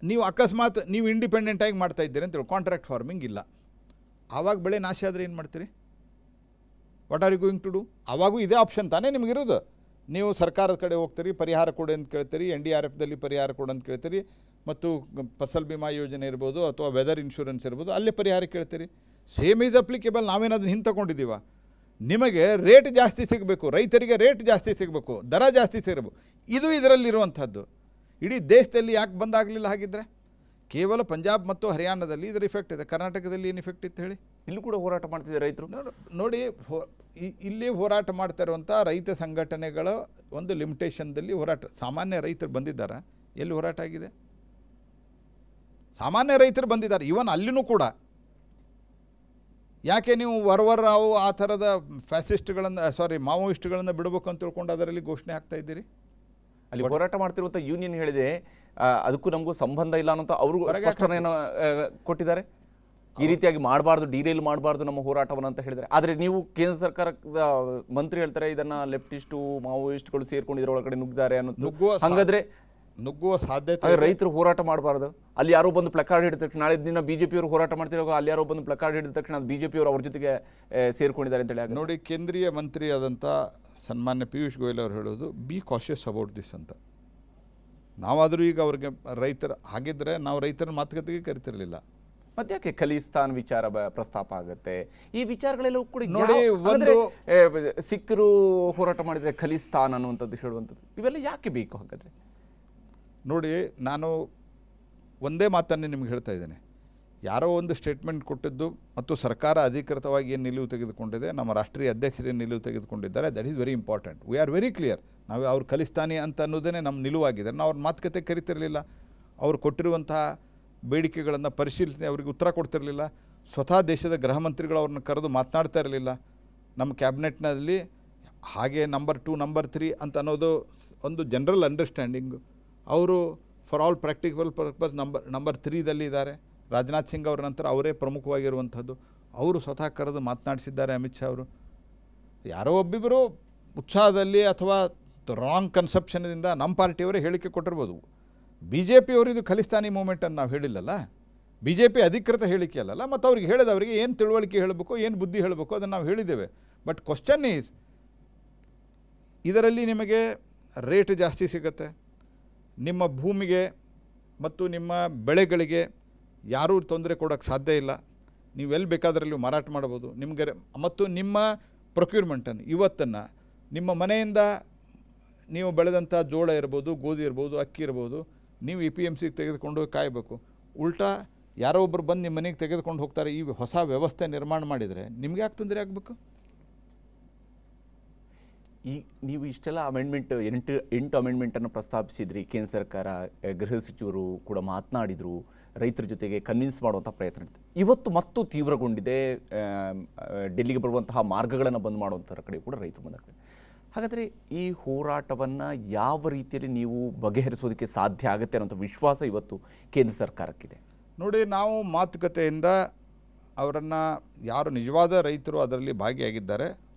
ನೀವು ಅಕಸ್ಮಾತ್ ನೀವು ಇಂಡಿಪೆಂಡೆಂಟಾಗಿ ಮಾಡ್ತಾಯಿದ್ದೀರಿ ಅಂತೇಳಿ ಕಾಂಟ್ರಾಕ್ಟ್ ಫಾರ್ಮಿಂಗ್ ಇಲ್ಲ, ಆವಾಗ ಬೆಳೆ ನಾಶ ಆದರೆ ಏನು ಮಾಡ್ತೀರಿ? What are you going to do? ಆವಾಗೂ ಇದೇ ಆಪ್ಷನ್ ತಾನೇ ನಿಮಗಿರೋದು. ನೀವು ಸರ್ಕಾರದ ಕಡೆ ಹೋಗ್ತೀರಿ, ಪರಿಹಾರ ಕೊಡಿ ಅಂತ ಕೇಳ್ತೀರಿ, NDRFದಲ್ಲಿ ಪರಿಹಾರ ಕೊಡು ಅಂತ ಕೇಳ್ತೀರಿ, ಮತ್ತು ಫಸಲ್ ಬಿಮಾ ಯೋಜನೆ ಇರ್ಬೋದು ಅಥವಾ ವೆದರ್ ಇನ್ಶೂರೆನ್ಸ್ ಇರ್ಬೋದು, ಅಲ್ಲೇ ಪರಿಹಾರ ಕೇಳ್ತೀರಿ. Same is applicable. ನಾವೇನಾದ್ರೂ ಹಿಂದೆ ತಗೊಂಡಿದ್ದೀವ? ನಿಮಗೆ ರೇಟ್ ಜಾಸ್ತಿ ಸಿಗಬೇಕು, ರೈತರಿಗೆ ರೇಟ್ ಜಾಸ್ತಿ ಸಿಗಬೇಕು, ದರ ಜಾಸ್ತಿ ಸಿಗಬೇಕು. ಇದು ಇದರಲ್ಲಿರುವಂಥದ್ದು. ಇಡೀ ದೇಶದಲ್ಲಿ ಯಾಕೆ ಬಂದಾಗಲಿಲ್ಲ? ಹಾಗಿದ್ದರೆ ಕೇವಲ ಪಂಜಾಬ್ ಮತ್ತು ಹರಿಯಾಣದಲ್ಲಿ ಇದರ ಇಫೆಕ್ಟ್ ಇದೆ. ಕರ್ನಾಟಕದಲ್ಲಿ ಏನು ಇಫೆಕ್ಟ್ ಇತ್ತು ಹೇಳಿ? ಇಲ್ಲೂ ಕೂಡ ಹೋರಾಟ ಮಾಡ್ತಿದ್ದಾರೆ ರೈತರು. ನೋಡಿ, ಇಲ್ಲಿ ಹೋರಾಟ ಮಾಡ್ತಾ ಇರುವಂಥ ರೈತ ಸಂಘಟನೆಗಳ ಒಂದು ಲಿಮಿಟೇಷನ್ದಲ್ಲಿ ಹೋರಾಟ. ಸಾಮಾನ್ಯ ರೈತರು ಬಂದಿದ್ದಾರೆ, ಎಲ್ಲಿ ಹೋರಾಟ ಆಗಿದೆ? ಸಾಮಾನ್ಯ ರೈತರು ಬಂದಿದ್ದಾರೆ. ಇವನ್ ಅಲ್ಲಿನೂ ಕೂಡ ಯಾಕೆ ನೀವು ರಾವ್ ಆ ಥರದ ಮಾವೋಯಿಸ್ಟ್ಗಳನ್ನು ಬಿಡಬೇಕು ಅಂತ ತಿಳ್ಕೊಂಡು ಅದರಲ್ಲಿ ಘೋಷಣೆ ಆಗ್ತಾ ಇದ್ದೀರಿ? ಅಲ್ಲಿ ಹೋರಾಟ ಮಾಡ್ತಿರುವಂಥ ಯೂನಿಯನ್ ಹೇಳಿದೆ ಅದಕ್ಕೂ ನಮಗೂ ಸಂಬಂಧ ಇಲ್ಲ ಅನ್ನೋ ಅವರು ಸ್ಪಷ್ಟನೆಯನ್ನು ಕೊಟ್ಟಿದ್ದಾರೆ. ಈ ರೀತಿಯಾಗಿ ಮಾಡಬಾರ್ದು, ಡಿರೇಲ್ ಮಾಡಬಾರ್ದು ನಮ್ಮ ಹೋರಾಟವನ್ನು ಅಂತ ಹೇಳಿದ್ದಾರೆ. ಆದರೆ ನೀವು ಕೇಂದ್ರ ಸರ್ಕಾರದ ಮಂತ್ರಿ ಹೇಳ್ತಾರೆ ಇದನ್ನು ಲೆಫ್ಟಿಸ್ಟು ಮಾವೋಯಿಸ್ಟ್ಗಳು ಸೇರ್ಕೊಂಡು ಇದರೊಳಗಡೆ ನುಗ್ಗಿದ್ದಾರೆ ಅನ್ನೋದು. ಹಾಗಾದರೆ ನುಗ್ಗುವ ಸಾಧ್ಯತೆ ರೈತರು ಹೋರಾಟ ಮಾಡಬಾರ್ದು. ಅಲ್ಲಿ ಯಾರೋ ಬಂದು ಪ್ಲಕಾರ್ಡ್ ಹಿಡಿದ ತಕ್ಷಣ ನಾಳೆ ದಿನ ಬಿಜೆಪಿಯವರು ಹೋರಾಟ ಮಾಡ್ತಿರೋ ಅಲ್ಲಿ ಯಾರೋ ಬಂದು ಪ್ಲಕಾರ್ಡ್ ಹಿಡಿದ ತಕ್ಷಣ ಬಿಜೆಪಿಯವರು ಅವ್ರ ಜೊತೆಗೆ ಸೇರ್ಕೊಂಡಿದ್ದಾರೆ ಅಂತ ಹೇಳಿ ನೋಡಿ. ಕೇಂದ್ರೀಯ ಮಂತ್ರಿ ಆದಂಥ ಸನ್ಮಾನ್ಯ ಪಿಯೂಷ್ ಗೋಯಲ್ ಅವರು ಹೇಳೋದು ಬಿ ಕಾಷಿಯಸ್ ಅಬೌಟ್ ದಿಸ್ ಅಂತ. ನಾವಾದರೂ ಈಗ ಅವ್ರಿಗೆ ರೈತರ ಹಾಗಿದ್ರೆ ನಾವು ರೈತರ ಮಾತುಕತೆಗೆ ಕರಿತಿರಲಿಲ್ಲ. ಮತ್ತೆ ಯಾಕೆ ಖಲಿಸ್ತಾನ್ ವಿಚಾರ ಪ್ರಸ್ತಾಪ ಆಗುತ್ತೆ? ಈ ವಿಚಾರಗಳೆಲ್ಲವೂ ಕೂಡ ನೋಡಿ, ಸಿಖ್ಖರು ಹೋರಾಟ ಮಾಡಿದರೆ ಖಲಿಸ್ತಾನ್ ಅನ್ನುವಂಥದ್ದು ಹೇಳುವಂಥದ್ದು ಇವೆಲ್ಲ ಯಾಕೆ ಬೇಕು? ಹಾಗಾದರೆ ನೋಡಿ, ನಾನು ಒಂದೇ ಮಾತನ್ನೇ ನಿಮ್ಗೆ ಹೇಳ್ತಾ ಇದ್ದೇನೆ. ಯಾರೋ ಒಂದು ಸ್ಟೇಟ್ಮೆಂಟ್ ಕೊಟ್ಟಿದ್ದು ಮತ್ತು ಸರ್ಕಾರ ಅಧಿಕೃತವಾಗಿ ಏನು ನಿಲುವು ತೆಗೆದುಕೊಂಡಿದೆ, ನಮ್ಮ ರಾಷ್ಟ್ರೀಯ ಅಧ್ಯಕ್ಷರು ಏನು ನಿಲುವು ತೆಗೆದುಕೊಂಡಿದ್ದಾರೆ, that is very important. We are very clear. ನಾವು ಅವ್ರು ಖಲಿಸ್ತಾನಿ ಅಂತ ಅನ್ನೋದೇ ನಮ್ಮ ನಿಲುವಾಗಿದ್ದಾರೆ. ನಾವು ಅವ್ರ ಮಾತುಕತೆ ಕರಿತಿರಲಿಲ್ಲ. ಅವರು ಕೊಟ್ಟಿರುವಂತಹ ಬೇಡಿಕೆಗಳನ್ನು ಪರಿಶೀಲಿಸಿ ಅವರಿಗೆ ಉತ್ತರ ಕೊಡ್ತಿರಲಿಲ್ಲ. ಸ್ವತಃ ದೇಶದ ಗೃಹ ಮಂತ್ರಿಗಳು ಅವ್ರನ್ನ ಕರೆದು ಮಾತನಾಡ್ತಾ ಇರಲಿಲ್ಲ. ನಮ್ಮ ಕ್ಯಾಬಿನೆಟ್ನಲ್ಲಿ ಹಾಗೆ ನಂಬರ್ 2 ನಂಬರ್ 3 ಅಂತ ಅನ್ನೋದು ಒಂದು ಜನರಲ್ ಅಂಡರ್ಸ್ಟ್ಯಾಂಡಿಂಗು. ಅವರು for all practical purpose number 3ದಲ್ಲಿ ಇದ್ದಾರೆ. ರಾಜನಾಥ್ ಸಿಂಗ್ ಅವರ ನಂತರ ಅವರೇ ಪ್ರಮುಖವಾಗಿರುವಂಥದ್ದು. ಅವರು ಸ್ವತಃ ಕರೆದು ಮಾತನಾಡಿಸಿದ್ದಾರೆ ಅಮಿತ್ ಶಾ ಅವರು. ಯಾರೋ ಒಬ್ಬಿಬ್ಬರು ಉತ್ಸಾಹದಲ್ಲಿ ಅಥವಾ ರಾಂಗ್ ಕನ್ಸೆಪ್ಷನ್ನಿಂದ ನಮ್ಮ ಪಾರ್ಟಿಯವರೇ ಹೇಳಿಕೆ ಕೊಟ್ಟಿರ್ಬೋದು. BJP ಅವರು ಇದು ಖಲಿಸ್ತಾನಿ ಮೂವ್ಮೆಂಟ್ ಅಂತ ನಾವು ಹೇಳಿಲ್ಲಲ್ಲ. BJP ಅಧಿಕೃತ ಹೇಳಿಕೆ ಅಲ್ಲಲ್ಲ. ಮತ್ತು ಅವ್ರಿಗೆ ಹೇಳಿದವರಿಗೆ ಏನು ತಿಳುವಳಿಕೆ ಹೇಳಬೇಕು, ಏನು ಬುದ್ಧಿ ಹೇಳಬೇಕು ಅದನ್ನು ನಾವು ಹೇಳಿದ್ದೇವೆ. ಬಟ್ ಕ್ವಶನ್ ಈಸ್, ಇದರಲ್ಲಿ ನಿಮಗೆ ರೇಟ್ ಜಾಸ್ತಿ ಸಿಗುತ್ತೆ, ನಿಮ್ಮ ಭೂಮಿಗೆ ಮತ್ತು ನಿಮ್ಮ ಬೆಳೆಗಳಿಗೆ ಯಾರೂ ತೊಂದರೆ ಕೊಡೋಕ್ಕೆ ಸಾಧ್ಯ ಇಲ್ಲ. ನೀವು ಎಲ್ಲಿ ಬೇಕಾದ್ರಲ್ಲಿ ಮಾರಾಟ ಮಾಡ್ಬೋದು ನಿಮಗೆ. ಮತ್ತು ನಿಮ್ಮ ಪ್ರೊಕ್ಯೂರ್ಮೆಂಟನ್ನು ಇವತ್ತನ್ನು ನಿಮ್ಮ ಮನೆಯಿಂದ ನೀವು ಬೆಳೆದಂಥ ಜೋಳ ಇರ್ಬೋದು, ಗೋಧಿ ಇರ್ಬೋದು, ಅಕ್ಕಿ ಇರ್ಬೋದು, ನೀವು APMCಗೆ ತೆಗೆದುಕೊಂಡು ಕಾಯಬೇಕು. ಉಲ್ಟಾ ಯಾರೋ ಒಬ್ಬರು ಬಂದು ನಿಮ್ಮ ಮನೆಗೆ ತೆಗೆದುಕೊಂಡು ಹೋಗ್ತಾರೆ. ಈ ಹೊಸ ವ್ಯವಸ್ಥೆ ನಿರ್ಮಾಣ ಮಾಡಿದರೆ ನಿಮಗೆ ಯಾಕೆ ತೊಂದರೆ ಆಗಬೇಕು? ಈ ನೀವು ಇಷ್ಟೆಲ್ಲ ಅಮೆಂಡ್ಮೆಂಟ್ 8 ಅಮೆಂಡ್ಮೆಂಟನ್ನು ಪ್ರಸ್ತಾಪಿಸಿದ್ರಿ. ಕೇಂದ್ರ ಸರ್ಕಾರ, ಗೃಹ ಸಚಿವರು ಕೂಡ ಮಾತನಾಡಿದರು, ರೈತರ ಜೊತೆಗೆ ಕನ್ವಿನ್ಸ್ ಮಾಡುವಂಥ ಪ್ರಯತ್ನ ಇತ್ತು. ಇವತ್ತು ಮತ್ತು ತೀವ್ರಗೊಂಡಿದೆ. ಡೆಲ್ಲಿಗೆ ಬರುವಂತಹ ಮಾರ್ಗಗಳನ್ನು ಬಂದ್ ಮಾಡುವಂಥರ ಕಡೆ ಕೂಡ ರೈತರು ಬಂದಾಗ್ತದೆ. ಹಾಗಾದರೆ ಈ ಹೋರಾಟವನ್ನು ಯಾವ ರೀತಿಯಲ್ಲಿ ನೀವು ಬಗೆಹರಿಸೋದಕ್ಕೆ ಸಾಧ್ಯ ಆಗುತ್ತೆ ಅನ್ನೋಂಥ ವಿಶ್ವಾಸ ಇವತ್ತು ಕೇಂದ್ರ ಸರ್ಕಾರಕ್ಕಿದೆ? ನೋಡಿ, ನಾವು ಮಾತುಕತೆಯಿಂದ ಅವರನ್ನು, ಯಾರು ನಿಜವಾದ ರೈತರು ಅದರಲ್ಲಿ ಭಾಗಿಯಾಗಿದ್ದಾರೆ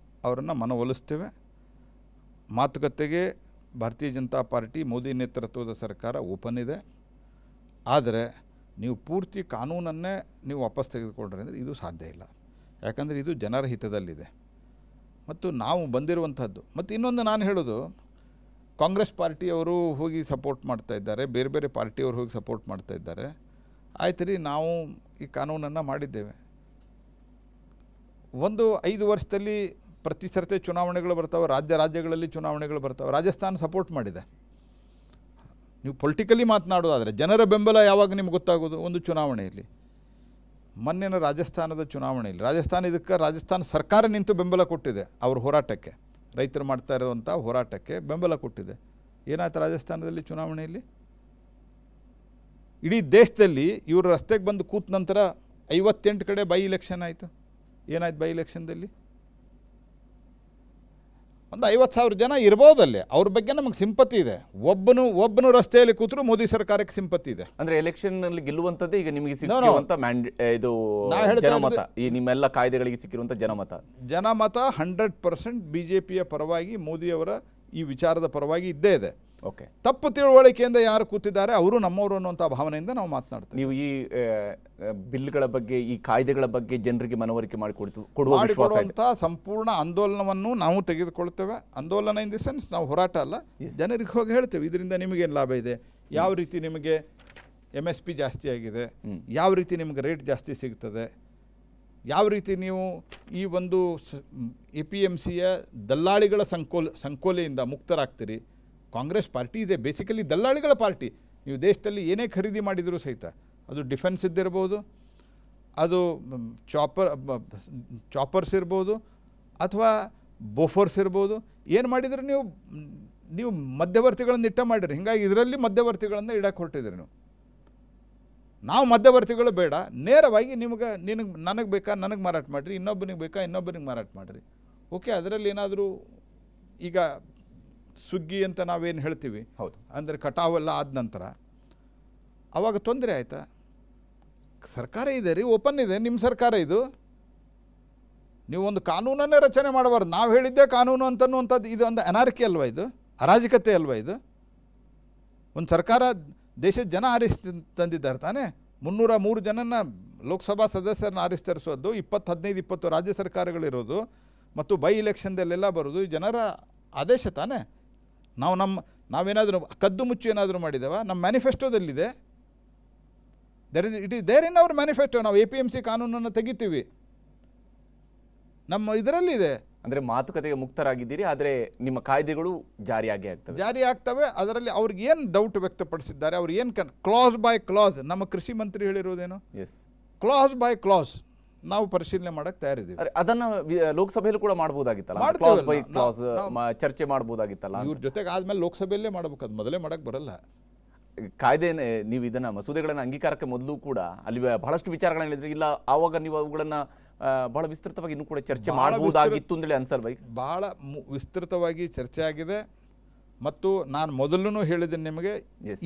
ಅವರನ್ನು ಮನವೊಲಿಸ್ತೇವೆ. ಮಾತುಕತೆಗೆ ಭಾರತೀಯ ಜನತಾ ಪಾರ್ಟಿ, ಮೋದಿ ನೇತೃತ್ವದ ಸರ್ಕಾರ ಓಪನ್ ಇದೆ. ಆದರೆ ನೀವು ಪೂರ್ತಿ ಕಾನೂನನ್ನೇ ನೀವು ವಾಪಸ್ ತೆಗೆದುಕೊಂಡ್ರೆ ಅಂದರೆ ಇದು ಸಾಧ್ಯ ಇಲ್ಲ. ಯಾಕಂದರೆ ಇದು ಜನರ ಹಿತದಲ್ಲಿದೆ ಮತ್ತು ನಾವು ಬಂದಿರುವಂಥದ್ದು. ಮತ್ತು ಇನ್ನೊಂದು ನಾನು ಹೇಳೋದು, ಕಾಂಗ್ರೆಸ್ ಪಾರ್ಟಿಯವರು ಹೋಗಿ ಸಪೋರ್ಟ್ ಮಾಡ್ತಾ ಇದ್ದಾರೆ, ಬೇರೆ ಬೇರೆ ಪಾರ್ಟಿಯವರು ಹೋಗಿ ಸಪೋರ್ಟ್ ಮಾಡ್ತಾ ಇದ್ದಾರೆ. ಆಯ್ತು ರೀ, ನಾವು ಈ ಕಾನೂನನ್ನು ಮಾಡಿದ್ದೇವೆ. ಒಂದು 5 ವರ್ಷದಲ್ಲಿ ಪ್ರತಿ ಸರ್ತಿ ಚುನಾವಣೆಗಳು ಬರ್ತಾವೆ, ರಾಜ್ಯಗಳಲ್ಲಿ ಚುನಾವಣೆಗಳು ಬರ್ತಾವೆ. ರಾಜಸ್ಥಾನ ಸಪೋರ್ಟ್ ಮಾಡಿದೆ. ನೀವು ಪೊಲಿಟಿಕಲಿ ಮಾತನಾಡೋದಾದರೆ ಜನರ ಬೆಂಬಲ ಯಾವಾಗ ನಿಮ್ಗೆ ಗೊತ್ತಾಗೋದು? ಒಂದು ಚುನಾವಣೆಯಲ್ಲಿ. ಮೊನ್ನೆನ ರಾಜಸ್ಥಾನದ ಚುನಾವಣೆಯಲ್ಲಿ ರಾಜಸ್ಥಾನ ಸರ್ಕಾರ ನಿಂತು ಬೆಂಬಲ ಕೊಟ್ಟಿದೆ. ಅವ್ರ ಹೋರಾಟಕ್ಕೆ, ರೈತರು ಮಾಡ್ತಾ ಇರುವಂಥ ಹೋರಾಟಕ್ಕೆ ಬೆಂಬಲ ಕೊಟ್ಟಿದೆ. ಏನಾಯ್ತು ರಾಜಸ್ಥಾನದಲ್ಲಿ ಚುನಾವಣೆಯಲ್ಲಿ? ಇಡೀ ದೇಶದಲ್ಲಿ ಇವರು ರಸ್ತೆಗೆ ಬಂದು ಕೂತ ನಂತರ 58 ಕಡೆ ಬೈ ಇಲೆಕ್ಷನ್ ಆಯಿತು. ಏನಾಯ್ತು ಬೈ ಇಲೆಕ್ಷನ್ದಲ್ಲಿ? ಒಂದು 50,000 ಜನ ಇರ್ಬೋದಲ್ಲಿ. ಅವ್ರ ಬಗ್ಗೆ ನಮಗೆ ಸಿಂಪತಿ ಇದೆ. ಒಬ್ಬನು ರಸ್ತೆಯಲ್ಲಿ ಕೂತರು ಮೋದಿ ಸರ್ಕಾರಕ್ಕೆ ಸಿಂಪತಿ ಇದೆ. ಅಂದ್ರೆ ಎಲೆಕ್ಷನ್ ನಲ್ಲಿ ಗೆಲ್ಲುವಂಥದ್ದೇ ಈಗ ನಿಮಗೆ ಸಿಕ್ಕಿರುವಂತ ಇದು ಜನಮತ, ಈ ನಿಮ್ಮೆಲ್ಲ ಕಾಯ್ದೆಗಳಿಗೆ ಸಿಕ್ಕಿರುವಂತ ಜನಮತ 100% BJPಯ ಪರವಾಗಿ, ಮೋದಿಯವರ ಈ ವಿಚಾರದ ಪರವಾಗಿ ಇದ್ದೇ ಇದೆ. ಓಕೆ, ತಪ್ಪು ತಿಳುವಳಿಕೆಯಿಂದ ಯಾರು ಕೂತಿದ್ದಾರೆ ಅವರು ನಮ್ಮವರು ಅನ್ನುವಂಥ ಭಾವನೆಯಿಂದ ನಾವು ಮಾತನಾಡ್ತೀವಿ. ನೀವು ಈ ಬಿಲ್ಗಳ ಬಗ್ಗೆ, ಈ ಕಾಯ್ದೆಗಳ ಬಗ್ಗೆ ಜನರಿಗೆ ಮನವರಿಕೆ ಮಾಡಿಕೊಡುವಂಥ ಸಂಪೂರ್ಣ ಆಂದೋಲನವನ್ನು ನಾವು ತೆಗೆದುಕೊಳ್ತೇವೆ. ಆಂದೋಲನ ಇನ್ ದಿ ಸೆನ್ಸ್ ನಾವು ಹೋರಾಟ ಅಲ್ಲ, ಜನರಿಗೆ ಹೋಗಿ ಹೇಳ್ತೇವೆ ಇದರಿಂದ ನಿಮಗೇನು ಲಾಭ ಇದೆ, ಯಾವ ರೀತಿ ನಿಮಗೆ MSP ಜಾಸ್ತಿ ಆಗಿದೆ, ಯಾವ ರೀತಿ ನಿಮಗೆ ರೇಟ್ ಜಾಸ್ತಿ ಸಿಗ್ತದೆ, ಯಾವ ರೀತಿ ನೀವು ಈ ಒಂದು APMCಯ ದಲ್ಲಾಳಿಗಳ ಸಂಕೋಲೆಯಿಂದ ಮುಕ್ತರಾಗ್ತೀರಿ. ಕಾಂಗ್ರೆಸ್ ಪಾರ್ಟಿ ಇದೆ ಬೇಸಿಕಲಿ ದಲ್ಲಾಳಿಗಳ ಪಾರ್ಟಿ. ನೀವು ದೇಶದಲ್ಲಿ ಏನೇ ಖರೀದಿ ಮಾಡಿದರೂ ಸಹಿತ, ಅದು ಡಿಫೆನ್ಸ್ ಇದ್ದಿರ್ಬೋದು, ಅದು ಚಾಪರ್ಸ್ ಇರ್ಬೋದು, ಅಥವಾ ಬೋಫೋರ್ಸ್ ಇರ್ಬೋದು, ಏನು ಮಾಡಿದರೆ ನೀವು ಮಧ್ಯವರ್ತಿಗಳನ್ನು ಇಟ್ಟ ಮಾಡಿರಿ. ಹೀಗಾಗಿ ಇದರಲ್ಲಿ ಮಧ್ಯವರ್ತಿಗಳನ್ನು ಇಡಕ್ಕೆ ಹೊರಟಿದ್ದೀರಿ ನೀವು. ನಾವು ಮಧ್ಯವರ್ತಿಗಳು ಬೇಡ, ನೇರವಾಗಿ ನನಗೆ ಬೇಕಾ ನನಗೆ ಮಾರಾಟ ಮಾಡಿರಿ, ಇನ್ನೊಬ್ಬನಿಗೆ ಬೇಕಾ ಇನ್ನೊಬ್ಬನಿಗೆ ಮಾರಾಟ ಮಾಡಿರಿ. ಓಕೆ, ಅದರಲ್ಲಿ ಏನಾದರೂ ಈಗ ಸುಗ್ಗಿ ಅಂತ ನಾವೇನು ಹೇಳ್ತೀವಿ, ಹೌದು, ಅಂದರೆ ಕಟಾವೆಲ್ಲ ಆದ ನಂತರ ಆವಾಗ ತೊಂದರೆ ಆಯಿತಾ? ಸರ್ಕಾರ ಇದೆ ರೀ, ಓಪನ್ ಇದೆ, ನಿಮ್ಮ ಸರ್ಕಾರ ಇದು. ನೀವು ಒಂದು ಕಾನೂನನ್ನೇ ರಚನೆ ಮಾಡಬಾರ್ದು. ನಾವು ಹೇಳಿದ್ದೇ ಕಾನೂನು ಅಂತನ್ನುವಂಥದ್ದು ಇದು ಒಂದು ಅನಾರ್ಕಿ ಅಲ್ವಾ, ಇದು ಅರಾಜಕತೆ ಅಲ್ವಾ? ಇದು ಒಂದು ಸರ್ಕಾರ ದೇಶದ ಜನ ತಂದಿದ್ದಾರೆ ತಾನೇ. 303 ಜನನ ಲೋಕಸಭಾ ಸದಸ್ಯರನ್ನ ತರಿಸೋದು, 15-20 ರಾಜ್ಯ ಸರ್ಕಾರಗಳಿರೋದು, ಮತ್ತು ಬೈ ಇಲೆಕ್ಷನ್ದಲ್ಲೆಲ್ಲ ಬರೋದು ಈ ಜನರ ಆದೇಶ ತಾನೇ. ನಾವೇನಾದರೂ ಕದ್ದು ಮುಚ್ಚು ಏನಾದರೂ ಮಾಡಿದ್ದೇವೆ? ನಮ್ಮ ಮ್ಯಾನಿಫೆಸ್ಟೋದಲ್ಲಿದೆ. It is there in our manifesto. ನಾವು APMC ಕಾನೂನನ್ನು ತೆಗಿತೀವಿ, ನಮ್ಮ ಇದರಲ್ಲಿದೆ. ಅಂದರೆ ಮಾತುಕತೆಗೆ ಮುಕ್ತರಾಗಿದ್ದೀರಿ, ಆದರೆ ನಿಮ್ಮ ಕಾಯ್ದೆಗಳು ಜಾರಿ ಆಗ್ತವೆ. ಅದರಲ್ಲಿ ಅವ್ರಿಗೆ ಏನು ಡೌಟ್ ವ್ಯಕ್ತಪಡಿಸಿದ್ದಾರೆ, ಅವ್ರು ಏನು ಕ್ಲಾಸ್ ಬೈ ಕ್ಲಾಸ್, ನಮ್ಮ ಕೃಷಿ ಮಂತ್ರಿ ಹೇಳಿರೋದೇನು, ಕ್ಲಾಸ್ ಬೈ ಕ್ಲಾಸ್ ನಾವು ಪರಿಶೀಲನೆ ಮಾಡಕ್ಕೆ ತಯಾರಿದ್ದೀವಿ. ಅದನ್ನು ಲೋಕಸಭೆಯಲ್ಲೂ ಕೂಡ ಮಾಡಬಹುದಾಗಿತ್ತಲ್ಲ, ಕ್ಲಾಸ್ ಬೈ ಕ್ಲಾಸ್ ಚರ್ಚೆ ಮಾಡಬಹುದಾಗಿತ್ತಲ್ಲ. ಇವ್ರ ಜೊತೆಗೆ ಆದ್ಮೇಲೆ ಲೋಕಸಭೆಯಲ್ಲೇ ಮಾಡಬೇಕು, ಅದು ಮೊದಲೇ ಮಾಡಕ್ಕೆ ಬರಲ್ಲ. ಕಾಯ್ದೆ ನೀವು ಇದನ್ನು ಮಸೂದೆಗಳನ್ನು ಅಂಗೀಕಾರಕ್ಕೆ ಮೊದಲು ಕೂಡ ಅಲ್ಲಿ ಬಹಳಷ್ಟು ವಿಚಾರಗಳನ್ನ ಹೇಳಿದ್ರೆ, ಇಲ್ಲ ಆವಾಗ ನೀವು ಅವುಗಳನ್ನು ಬಹಳ ವಿಸ್ತೃತವಾಗಿ ಇನ್ನೂ ಕೂಡ ಚರ್ಚೆ ಮಾಡಬಹುದಾಗಿತ್ತು ಅಂತೇಳಿ ಅನ್ಸಲ್ವ? ಬಹಳ ವಿಸ್ತೃತವಾಗಿ ಚರ್ಚೆ ಆಗಿದೆ. ಮತ್ತು ನಾನು ಮೊದಲು ಹೇಳಿದ್ದೇನೆ ನಿಮಗೆ,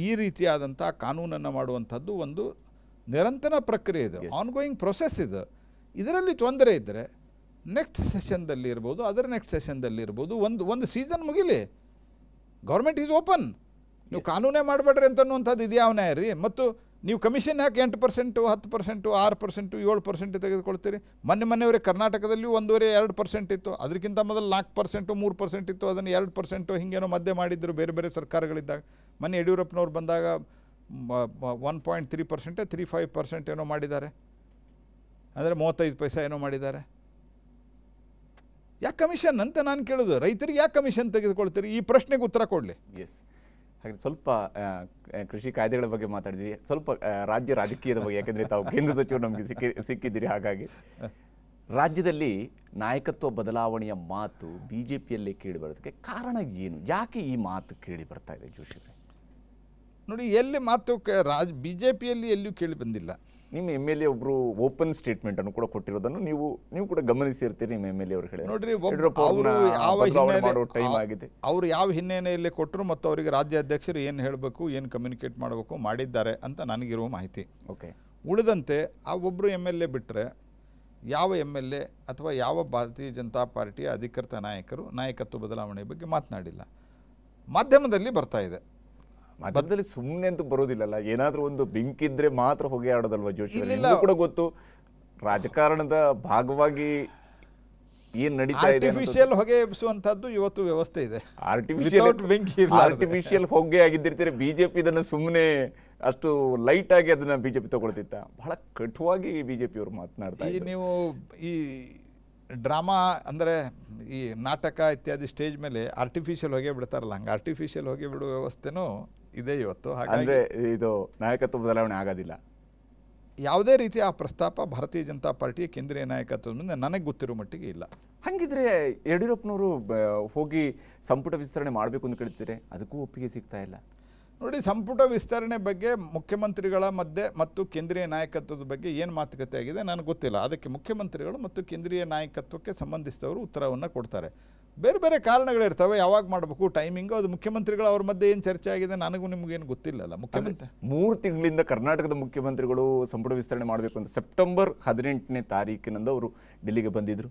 ಈ ರೀತಿಯಾದಂಥ ಕಾನೂನನ್ನು ಮಾಡುವಂಥದ್ದು ಒಂದು ನಿರಂತರ ಪ್ರಕ್ರಿಯೆ ಇದೆ, ಆನ್ಗೋಯಿಂಗ್ ಪ್ರೊಸೆಸ್ ಇದೆ. ಇದರಲ್ಲಿ ತೊಂದರೆ ಇದ್ದರೆ ನೆಕ್ಸ್ಟ್ ಸೆಷನ್ದಲ್ಲಿ ಇರ್ಬೋದು, ಅದರ ನೆಕ್ಸ್ಟ್ ಸೆಷನ್ದಲ್ಲಿ ಇರ್ಬೋದು, ಒಂದು ಸೀಸನ್ ಮುಗಿಲಿ. Government is open. ನೀವು ಕಾನೂನೇ ಮಾಡಬೇಡ್ರಿ ಅಂತನ್ನುವಂಥದ್ದು ಇದ್ಯಾವ ನ್ಯಾಯ ರೀ? ಮತ್ತು ನೀವು ಕಮಿಷನ್ ಯಾಕೆ 8%, 10%, 6%, 7% ತೆಗೆದುಕೊಳ್ತೀರಿ? ಮೊನ್ನೆವರೆಗೆ ಕರ್ನಾಟಕದಲ್ಲಿ 1.5-2% ಇತ್ತು. ಅದಕ್ಕಿಂತ ಮೊದಲು 4%, 3% ಇತ್ತು. ಅದನ್ನು 2% ಹಿಂಗೇನೋ ಮಧ್ಯೆ ಮಾಡಿದ್ರು ಬೇರೆ ಬೇರೆ ಸರ್ಕಾರಗಳಿದ್ದಾಗ. ಮೊನ್ನೆ ಯಡಿಯೂರಪ್ಪನವ್ರು ಬಂದಾಗ 1.3%, 3.5% ಏನೋ ಮಾಡಿದ್ದಾರೆ. ಅಂದರೆ 35 ಪೈಸೆ ಏನೋ ಮಾಡಿದ್ದಾರೆ. ಯಾಕೆ ಕಮಿಷನ್ ಅಂತ ನಾನು ಕೇಳೋದು, ರೈತರಿಗೆ ಯಾಕೆ ಕಮಿಷನ್ ತೆಗೆದುಕೊಳ್ತೀರಿ? ಈ ಪ್ರಶ್ನೆಗೆ ಉತ್ತರ ಕೊಡಲಿ. ಹಾಗೆ ಸ್ವಲ್ಪ ಕೃಷಿ ಕಾಯ್ದೆಗಳ ಬಗ್ಗೆ ಮಾತಾಡಿದ್ವಿ, ಸ್ವಲ್ಪ ರಾಜ್ಯ ರಾಜಕೀಯದ ಬಗ್ಗೆ, ಯಾಕೆಂದರೆ ತಾವು ಕೇಂದ್ರ ಸಚಿವರು ನಮಗೆ ಸಿಕ್ಕಿದ್ದೀರಿ. ಹಾಗಾಗಿ ರಾಜ್ಯದಲ್ಲಿ ನಾಯಕತ್ವ ಬದಲಾವಣೆಯ ಮಾತು BJPಯಲ್ಲೇ ಕೇಳಿ ಬರೋದಕ್ಕೆ ಕಾರಣ ಏನು? ಯಾಕೆ ಈ ಮಾತು ಕೇಳಿ ಬರ್ತಾ ಇದೆ ಜೋಶಿ? ನೋಡಿ, ಎಲ್ಲಿ ಮಾತು BJPಯಲ್ಲಿ ಎಲ್ಲಿಯೂ ಕೇಳಿ ಬಂದಿಲ್ಲ. ನಿಮ್ಮ MLA ಒಬ್ಬರು ಓಪನ್ ಸ್ಟೇಟ್ಮೆಂಟ್ ಅನ್ನು ಕೂಡ ಕೊಟ್ಟಿರೋದನ್ನು ನೀವು ಕೂಡ ಗಮನಿಸಿರ್ತೀರಿ. ನಿಮ್ಮ MLA ಅವರು ಹೇಳಿ ನೋಡ್ರಿ, ಅವರು ಯಾವ ಹಿನ್ನೆಲೆಯಲ್ಲಿ ಕೊಟ್ಟರು ಮತ್ತು ಅವರಿಗೆ ರಾಜ್ಯ ಅಧ್ಯಕ್ಷರು ಏನು ಹೇಳಬೇಕು, ಏನು ಕಮ್ಯುನಿಕೇಟ್ ಮಾಡಬೇಕು ಮಾಡಿದ್ದಾರೆ ಅಂತ ನನಗಿರುವ ಮಾಹಿತಿ. ಓಕೆ, ಉಳಿದಂತೆ ಆ ಒಬ್ಬರು MLA ಬಿಟ್ಟರೆ ಯಾವ MLA ಅಥವಾ ಯಾವ ಭಾರತೀಯ ಜನತಾ ಪಾರ್ಟಿಯ ಅಧಿಕೃತ ನಾಯಕರು ನಾಯಕತ್ವ ಬದಲಾವಣೆ ಬಗ್ಗೆ ಮಾತನಾಡಿಲ್ಲ. ಮಾಧ್ಯಮದಲ್ಲಿ ಬರ್ತಾ ಇದೆ. ಮಧ್ಯದಲ್ಲಿ ಸುಮ್ಮನೆ ಅಂತೂ ಬರೋದಿಲ್ಲಲ್ಲ, ಏನಾದರೂ ಒಂದು ಬೆಂಕಿದ್ರೆ ಮಾತ್ರ ಹೊಗೆ ಆಡೋದಲ್ವ ಜೋಶಿ? ಕೂಡ ಗೊತ್ತು, ರಾಜಕಾರಣದ ಭಾಗವಾಗಿ ಏನು ನಡೀತಾ ಇದೆ. ಆರ್ಟಿಫಿಷಿಯಲ್ ಹೊಗೆ ಎಬ್ಬಿಸುವಂತದ್ದು ಇವತ್ತು ವ್ಯವಸ್ಥೆ ಇದೆ. ಆರ್ಟಿಫಿಷಿಯಲ್ ಹೊಗೆ ಆಗಿದ್ದಿರ್ತಾರೆ. BJP ಇದನ್ನು ಸುಮ್ಮನೆ ಅಷ್ಟು ಲೈಟ್ ಆಗಿ ಅದನ್ನ BJP ತಗೊಳ್ತಿತ್ತ. ಬಹಳ ಕಟುವಾಗಿ BJP ಅವರು ಮಾತನಾಡ್ತಾರೆ. ನೀವು ಈ ಡ್ರಾಮಾ ಅಂದರೆ ಈ ನಾಟಕ ಇತ್ಯಾದಿ ಸ್ಟೇಜ್ ಮೇಲೆ ಆರ್ಟಿಫಿಷಿಯಲ್ ಹೊಗೆ ಬಿಡ್ತಾರಲ್ಲ, ಹಂಗೆ ಆರ್ಟಿಫಿಷಿಯಲ್ ಹೊಗೆ ಬಿಡುವ ವ್ಯವಸ್ಥೆನೂ ಇದೆ ಇವತ್ತು. ಹಾಗಾದರೆ ಇದು ನಾಯಕತ್ವ ಬದಲಾವಣೆ ಆಗೋದಿಲ್ಲ. ಯಾವುದೇ ರೀತಿಯ ಆ ಪ್ರಸ್ತಾಪ ಭಾರತೀಯ ಜನತಾ ಪಾರ್ಟಿಯ ಕೇಂದ್ರೀಯ ನಾಯಕತ್ವದ ಮುಂದೆ ನನಗೆ ಗೊತ್ತಿರೋ ಮಟ್ಟಿಗೆ ಇಲ್ಲ. ಹಾಗಿದ್ರೆ ಯಡಿಯೂರಪ್ಪನವರು ಹೋಗಿ ಸಂಪುಟ ವಿಸ್ತರಣೆ ಮಾಡಬೇಕು ಅಂತ ಕೇಳ್ತಿದ್ರೆ ಅದಕ್ಕೂ ಒಪ್ಪಿಗೆ ಸಿಗ್ತಾ ಇಲ್ಲ. ನೋಡಿ, ಸಂಪುಟ ವಿಸ್ತರಣೆ ಬಗ್ಗೆ ಮುಖ್ಯಮಂತ್ರಿಗಳ ಮಧ್ಯೆ ಮತ್ತು ಕೇಂದ್ರೀಯ ನಾಯಕತ್ವದ ಬಗ್ಗೆ ಏನು ಮಾತುಕತೆ ಆಗಿದೆ ನನಗೆ ಗೊತ್ತಿಲ್ಲ. ಅದಕ್ಕೆ ಮುಖ್ಯಮಂತ್ರಿಗಳು ಮತ್ತು ಕೇಂದ್ರೀಯ ನಾಯಕತ್ವಕ್ಕೆ ಸಂಬಂಧಿಸಿದವರು ಉತ್ತರವನ್ನು ಕೊಡ್ತಾರೆ. ಬೇರೆ ಬೇರೆ ಕಾರಣಗಳಿರ್ತವೆ. ಯಾವಾಗ ಮಾಡಬೇಕು ಟೈಮಿಂಗು, ಅದು ಮುಖ್ಯಮಂತ್ರಿಗಳು ಅವ್ರ ಮಧ್ಯೆ ಏನು ಚರ್ಚೆ ಆಗಿದೆ ನನಗೂ ನಿಮಗೇನು ಗೊತ್ತಿಲ್ಲಲ್ಲ. ಮುಖ್ಯಮಂತ್ರಿ 3 ತಿಂಗಳಿಂದ ಕರ್ನಾಟಕದ ಮುಖ್ಯಮಂತ್ರಿಗಳು ಸಂಪುಟ ವಿಸ್ತರಣೆ ಮಾಡಬೇಕು ಅಂತ ಸೆಪ್ಟೆಂಬರ್ 18ನೇ ತಾರೀಕಿನಿಂದ ಅವರು ಡೆಲ್ಲಿಗೆ ಬಂದಿದ್ದರು.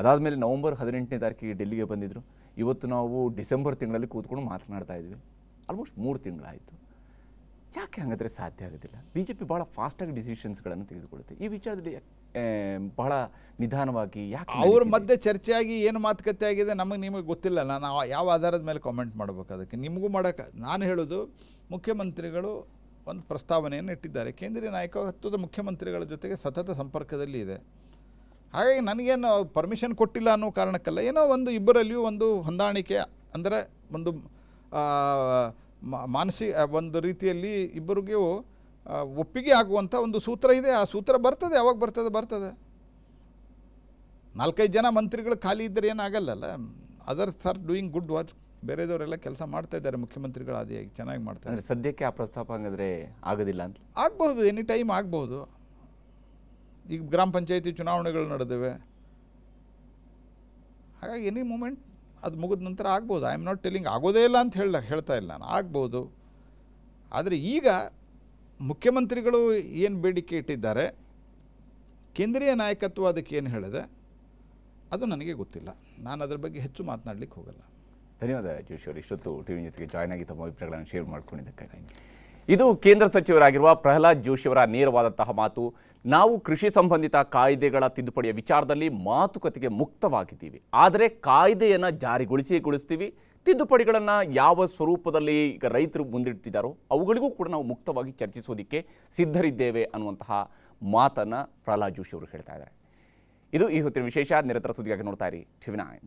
ಅದಾದಮೇಲೆ ನವಂಬರ್ 18ನೇ ತಾರೀಕಿಗೆ ಡೆಲ್ಲಿಗೆ ಬಂದಿದ್ದರು. ಇವತ್ತು ನಾವು ಡಿಸೆಂಬರ್ ತಿಂಗಳಲ್ಲಿ ಕೂತ್ಕೊಂಡು ಮಾತನಾಡ್ತಾ ಇದ್ವಿ. ಆಲ್ಮೋಸ್ಟ್ 3 ತಿಂಗಳಾಯಿತು. ಯಾಕೆ ಹಾಗಾದರೆ ಸಾಧ್ಯ ಆಗೋದಿಲ್ಲ? BJP ಭಾಳ ಫಾಸ್ಟಾಗಿ ಡಿಸಿಷನ್ಸ್ಗಳನ್ನು ತೆಗೆದುಕೊಳ್ಳುತ್ತೆ. ಈ ವಿಚಾರದಲ್ಲಿ ಬಹಳ ನಿಧಾನವಾಗಿ ಯಾಕೆ ಅವ್ರ ಮಧ್ಯೆ ಚರ್ಚೆಯಾಗಿ ಏನು ಮಾತುಕತೆ ಆಗಿದೆ ನಿಮಗೆ ಗೊತ್ತಿಲ್ಲ. ನಾನು ಯಾವ ಆಧಾರದ ಮೇಲೆ ಕಾಮೆಂಟ್ ಮಾಡಬೇಕು? ಅದಕ್ಕೆ ನಿಮಗೂ ಮಾಡೋಕ್ಕೆ ನಾನು ಹೇಳೋದು, ಮುಖ್ಯಮಂತ್ರಿಗಳು ಒಂದು ಪ್ರಸ್ತಾವನೆಯನ್ನು ಇಟ್ಟಿದ್ದಾರೆ. ಕೇಂದ್ರೀಯ ನಾಯಕತ್ವದ ಮುಖ್ಯಮಂತ್ರಿಗಳ ಜೊತೆಗೆ ಸತತ ಸಂಪರ್ಕದಲ್ಲಿ ಇದೆ. ಹಾಗಾಗಿ ನನಗೇನು ಪರ್ಮಿಷನ್ ಕೊಟ್ಟಿಲ್ಲ ಅನ್ನೋ ಕಾರಣಕ್ಕಲ್ಲ, ಏನೋ ಒಂದು ಇಬ್ಬರಲ್ಲಿಯೂ ಒಂದು ಹೊಂದಾಣಿಕೆ, ಅಂದರೆ ಒಂದು ಮಾನಸಿಕ ಒಂದು ರೀತಿಯಲ್ಲಿ ಇಬ್ಬರಿಗೂ ಒಪ್ಪಿಗೆ ಆಗುವಂಥ ಒಂದು ಸೂತ್ರ ಇದೆ. ಆ ಸೂತ್ರ ಬರ್ತದೆ. ಯಾವಾಗ ಬರ್ತದೆ 4-5 ಜನ ಮಂತ್ರಿಗಳು ಖಾಲಿ ಇದ್ದರೆ ಏನಾಗಲ್ಲಲ್ಲ. Others are doing good work. ಬೇರೆದವರೆಲ್ಲ ಕೆಲಸ ಮಾಡ್ತಾ ಇದ್ದಾರೆ, ಮುಖ್ಯಮಂತ್ರಿಗಳು ಆದಿಯಾಗಿ ಚೆನ್ನಾಗಿ ಮಾಡ್ತಾರೆ. ಅಂದರೆ ಸದ್ಯಕ್ಕೆ ಆ ಪ್ರಸ್ತಾಪ ಹಂಗಾದರೆ ಆಗೋದಿಲ್ಲ ಅಂತ? ಆಗ್ಬೋದು, ಎನಿ ಟೈಮ್ ಆಗ್ಬೋದು. ಈಗ ಗ್ರಾಮ ಪಂಚಾಯತಿ ಚುನಾವಣೆಗಳು ನಡೆದಿವೆ. ಹಾಗಾಗಿ ಎನಿ ಮೂಮೆಂಟ್ ಅದು ಮುಗಿದ ನಂತರ ಆಗ್ಬೋದು. ಐ ಆಮ್ ನಾಟ್ ಟೆಲ್ಲಿಂಗ್ ಆಗೋದೇ ಇಲ್ಲ ಅಂತ ಹೇಳ್ತಾ ಇಲ್ಲ ನಾನು, ಆಗ್ಬೋದು. ಆದರೆ ಈಗ ಮುಖ್ಯಮಂತ್ರಿಗಳು ಏನು ಬೇಡಿಕೆ ಇಟ್ಟಿದ್ದಾರೆ, ಕೇಂದ್ರೀಯ ನಾಯಕತ್ವ ಅದಕ್ಕೆ ಏನು ಹೇಳಿದೆ, ಅದು ನನಗೆ ಗೊತ್ತಿಲ್ಲ. ನಾನು ಅದರ ಬಗ್ಗೆ ಹೆಚ್ಚು ಮಾತನಾಡಲಿಕ್ಕೆ ಹೋಗಲ್ಲ. ಧನ್ಯವಾದ ಜೋಶಿ ಅವರು, ಇಷ್ಟೊತ್ತು ಟಿವಿ ಜೊತೆಗೆ ಜಾಯ್ನ್ ಆಗಿ ತಮ್ಮ ಅಭಿಪ್ರಾಯಗಳನ್ನು ಶೇರ್ ಮಾಡ್ಕೊಂಡಿದ್ದಕ್ಕಾಗಿ. ಇದು ಕೇಂದ್ರ ಸಚಿವರಾಗಿರುವ ಪ್ರಹ್ಲಾದ್ ಜೋಶಿಯವರ ನೇರವಾದಂತಹ ಮಾತು. ನಾವು ಕೃಷಿ ಸಂಬಂಧಿತ ಕಾಯ್ದೆಗಳ ತಿದ್ದುಪಡಿಯ ವಿಚಾರದಲ್ಲಿ ಮಾತುಕತೆಗೆ ಮುಕ್ತವಾಗಿದ್ದೀವಿ. ಆದರೆ ಕಾಯ್ದೆಯನ್ನು ಜಾರಿಗೊಳಿಸ್ತೀವಿ. ತಿದ್ದುಪಡಿಗಳನ್ನು ಯಾವ ಸ್ವರೂಪದಲ್ಲಿ ಈಗ ರೈತರು ಮುಂದಿಟ್ಟಿದ್ದಾರೋ ಅವುಗಳಿಗೂ ಕೂಡ ನಾವು ಮುಕ್ತವಾಗಿ ಚರ್ಚಿಸೋದಕ್ಕೆ ಸಿದ್ಧರಿದ್ದೇವೆ ಅನ್ನುವಂತಹ ಮಾತನ್ನು ಪ್ರಹ್ಲಾದ್ ಜೋಶಿ ಅವರು ಹೇಳ್ತಾ ಇದ್ದಾರೆ. ಇದು ಈ ಹೊತ್ತಿನ ವಿಶೇಷ. ನಿರಂತರ ಸುದ್ದಿಗಾಗಿ ನೋಡ್ತಾ ಇರಿ TV9.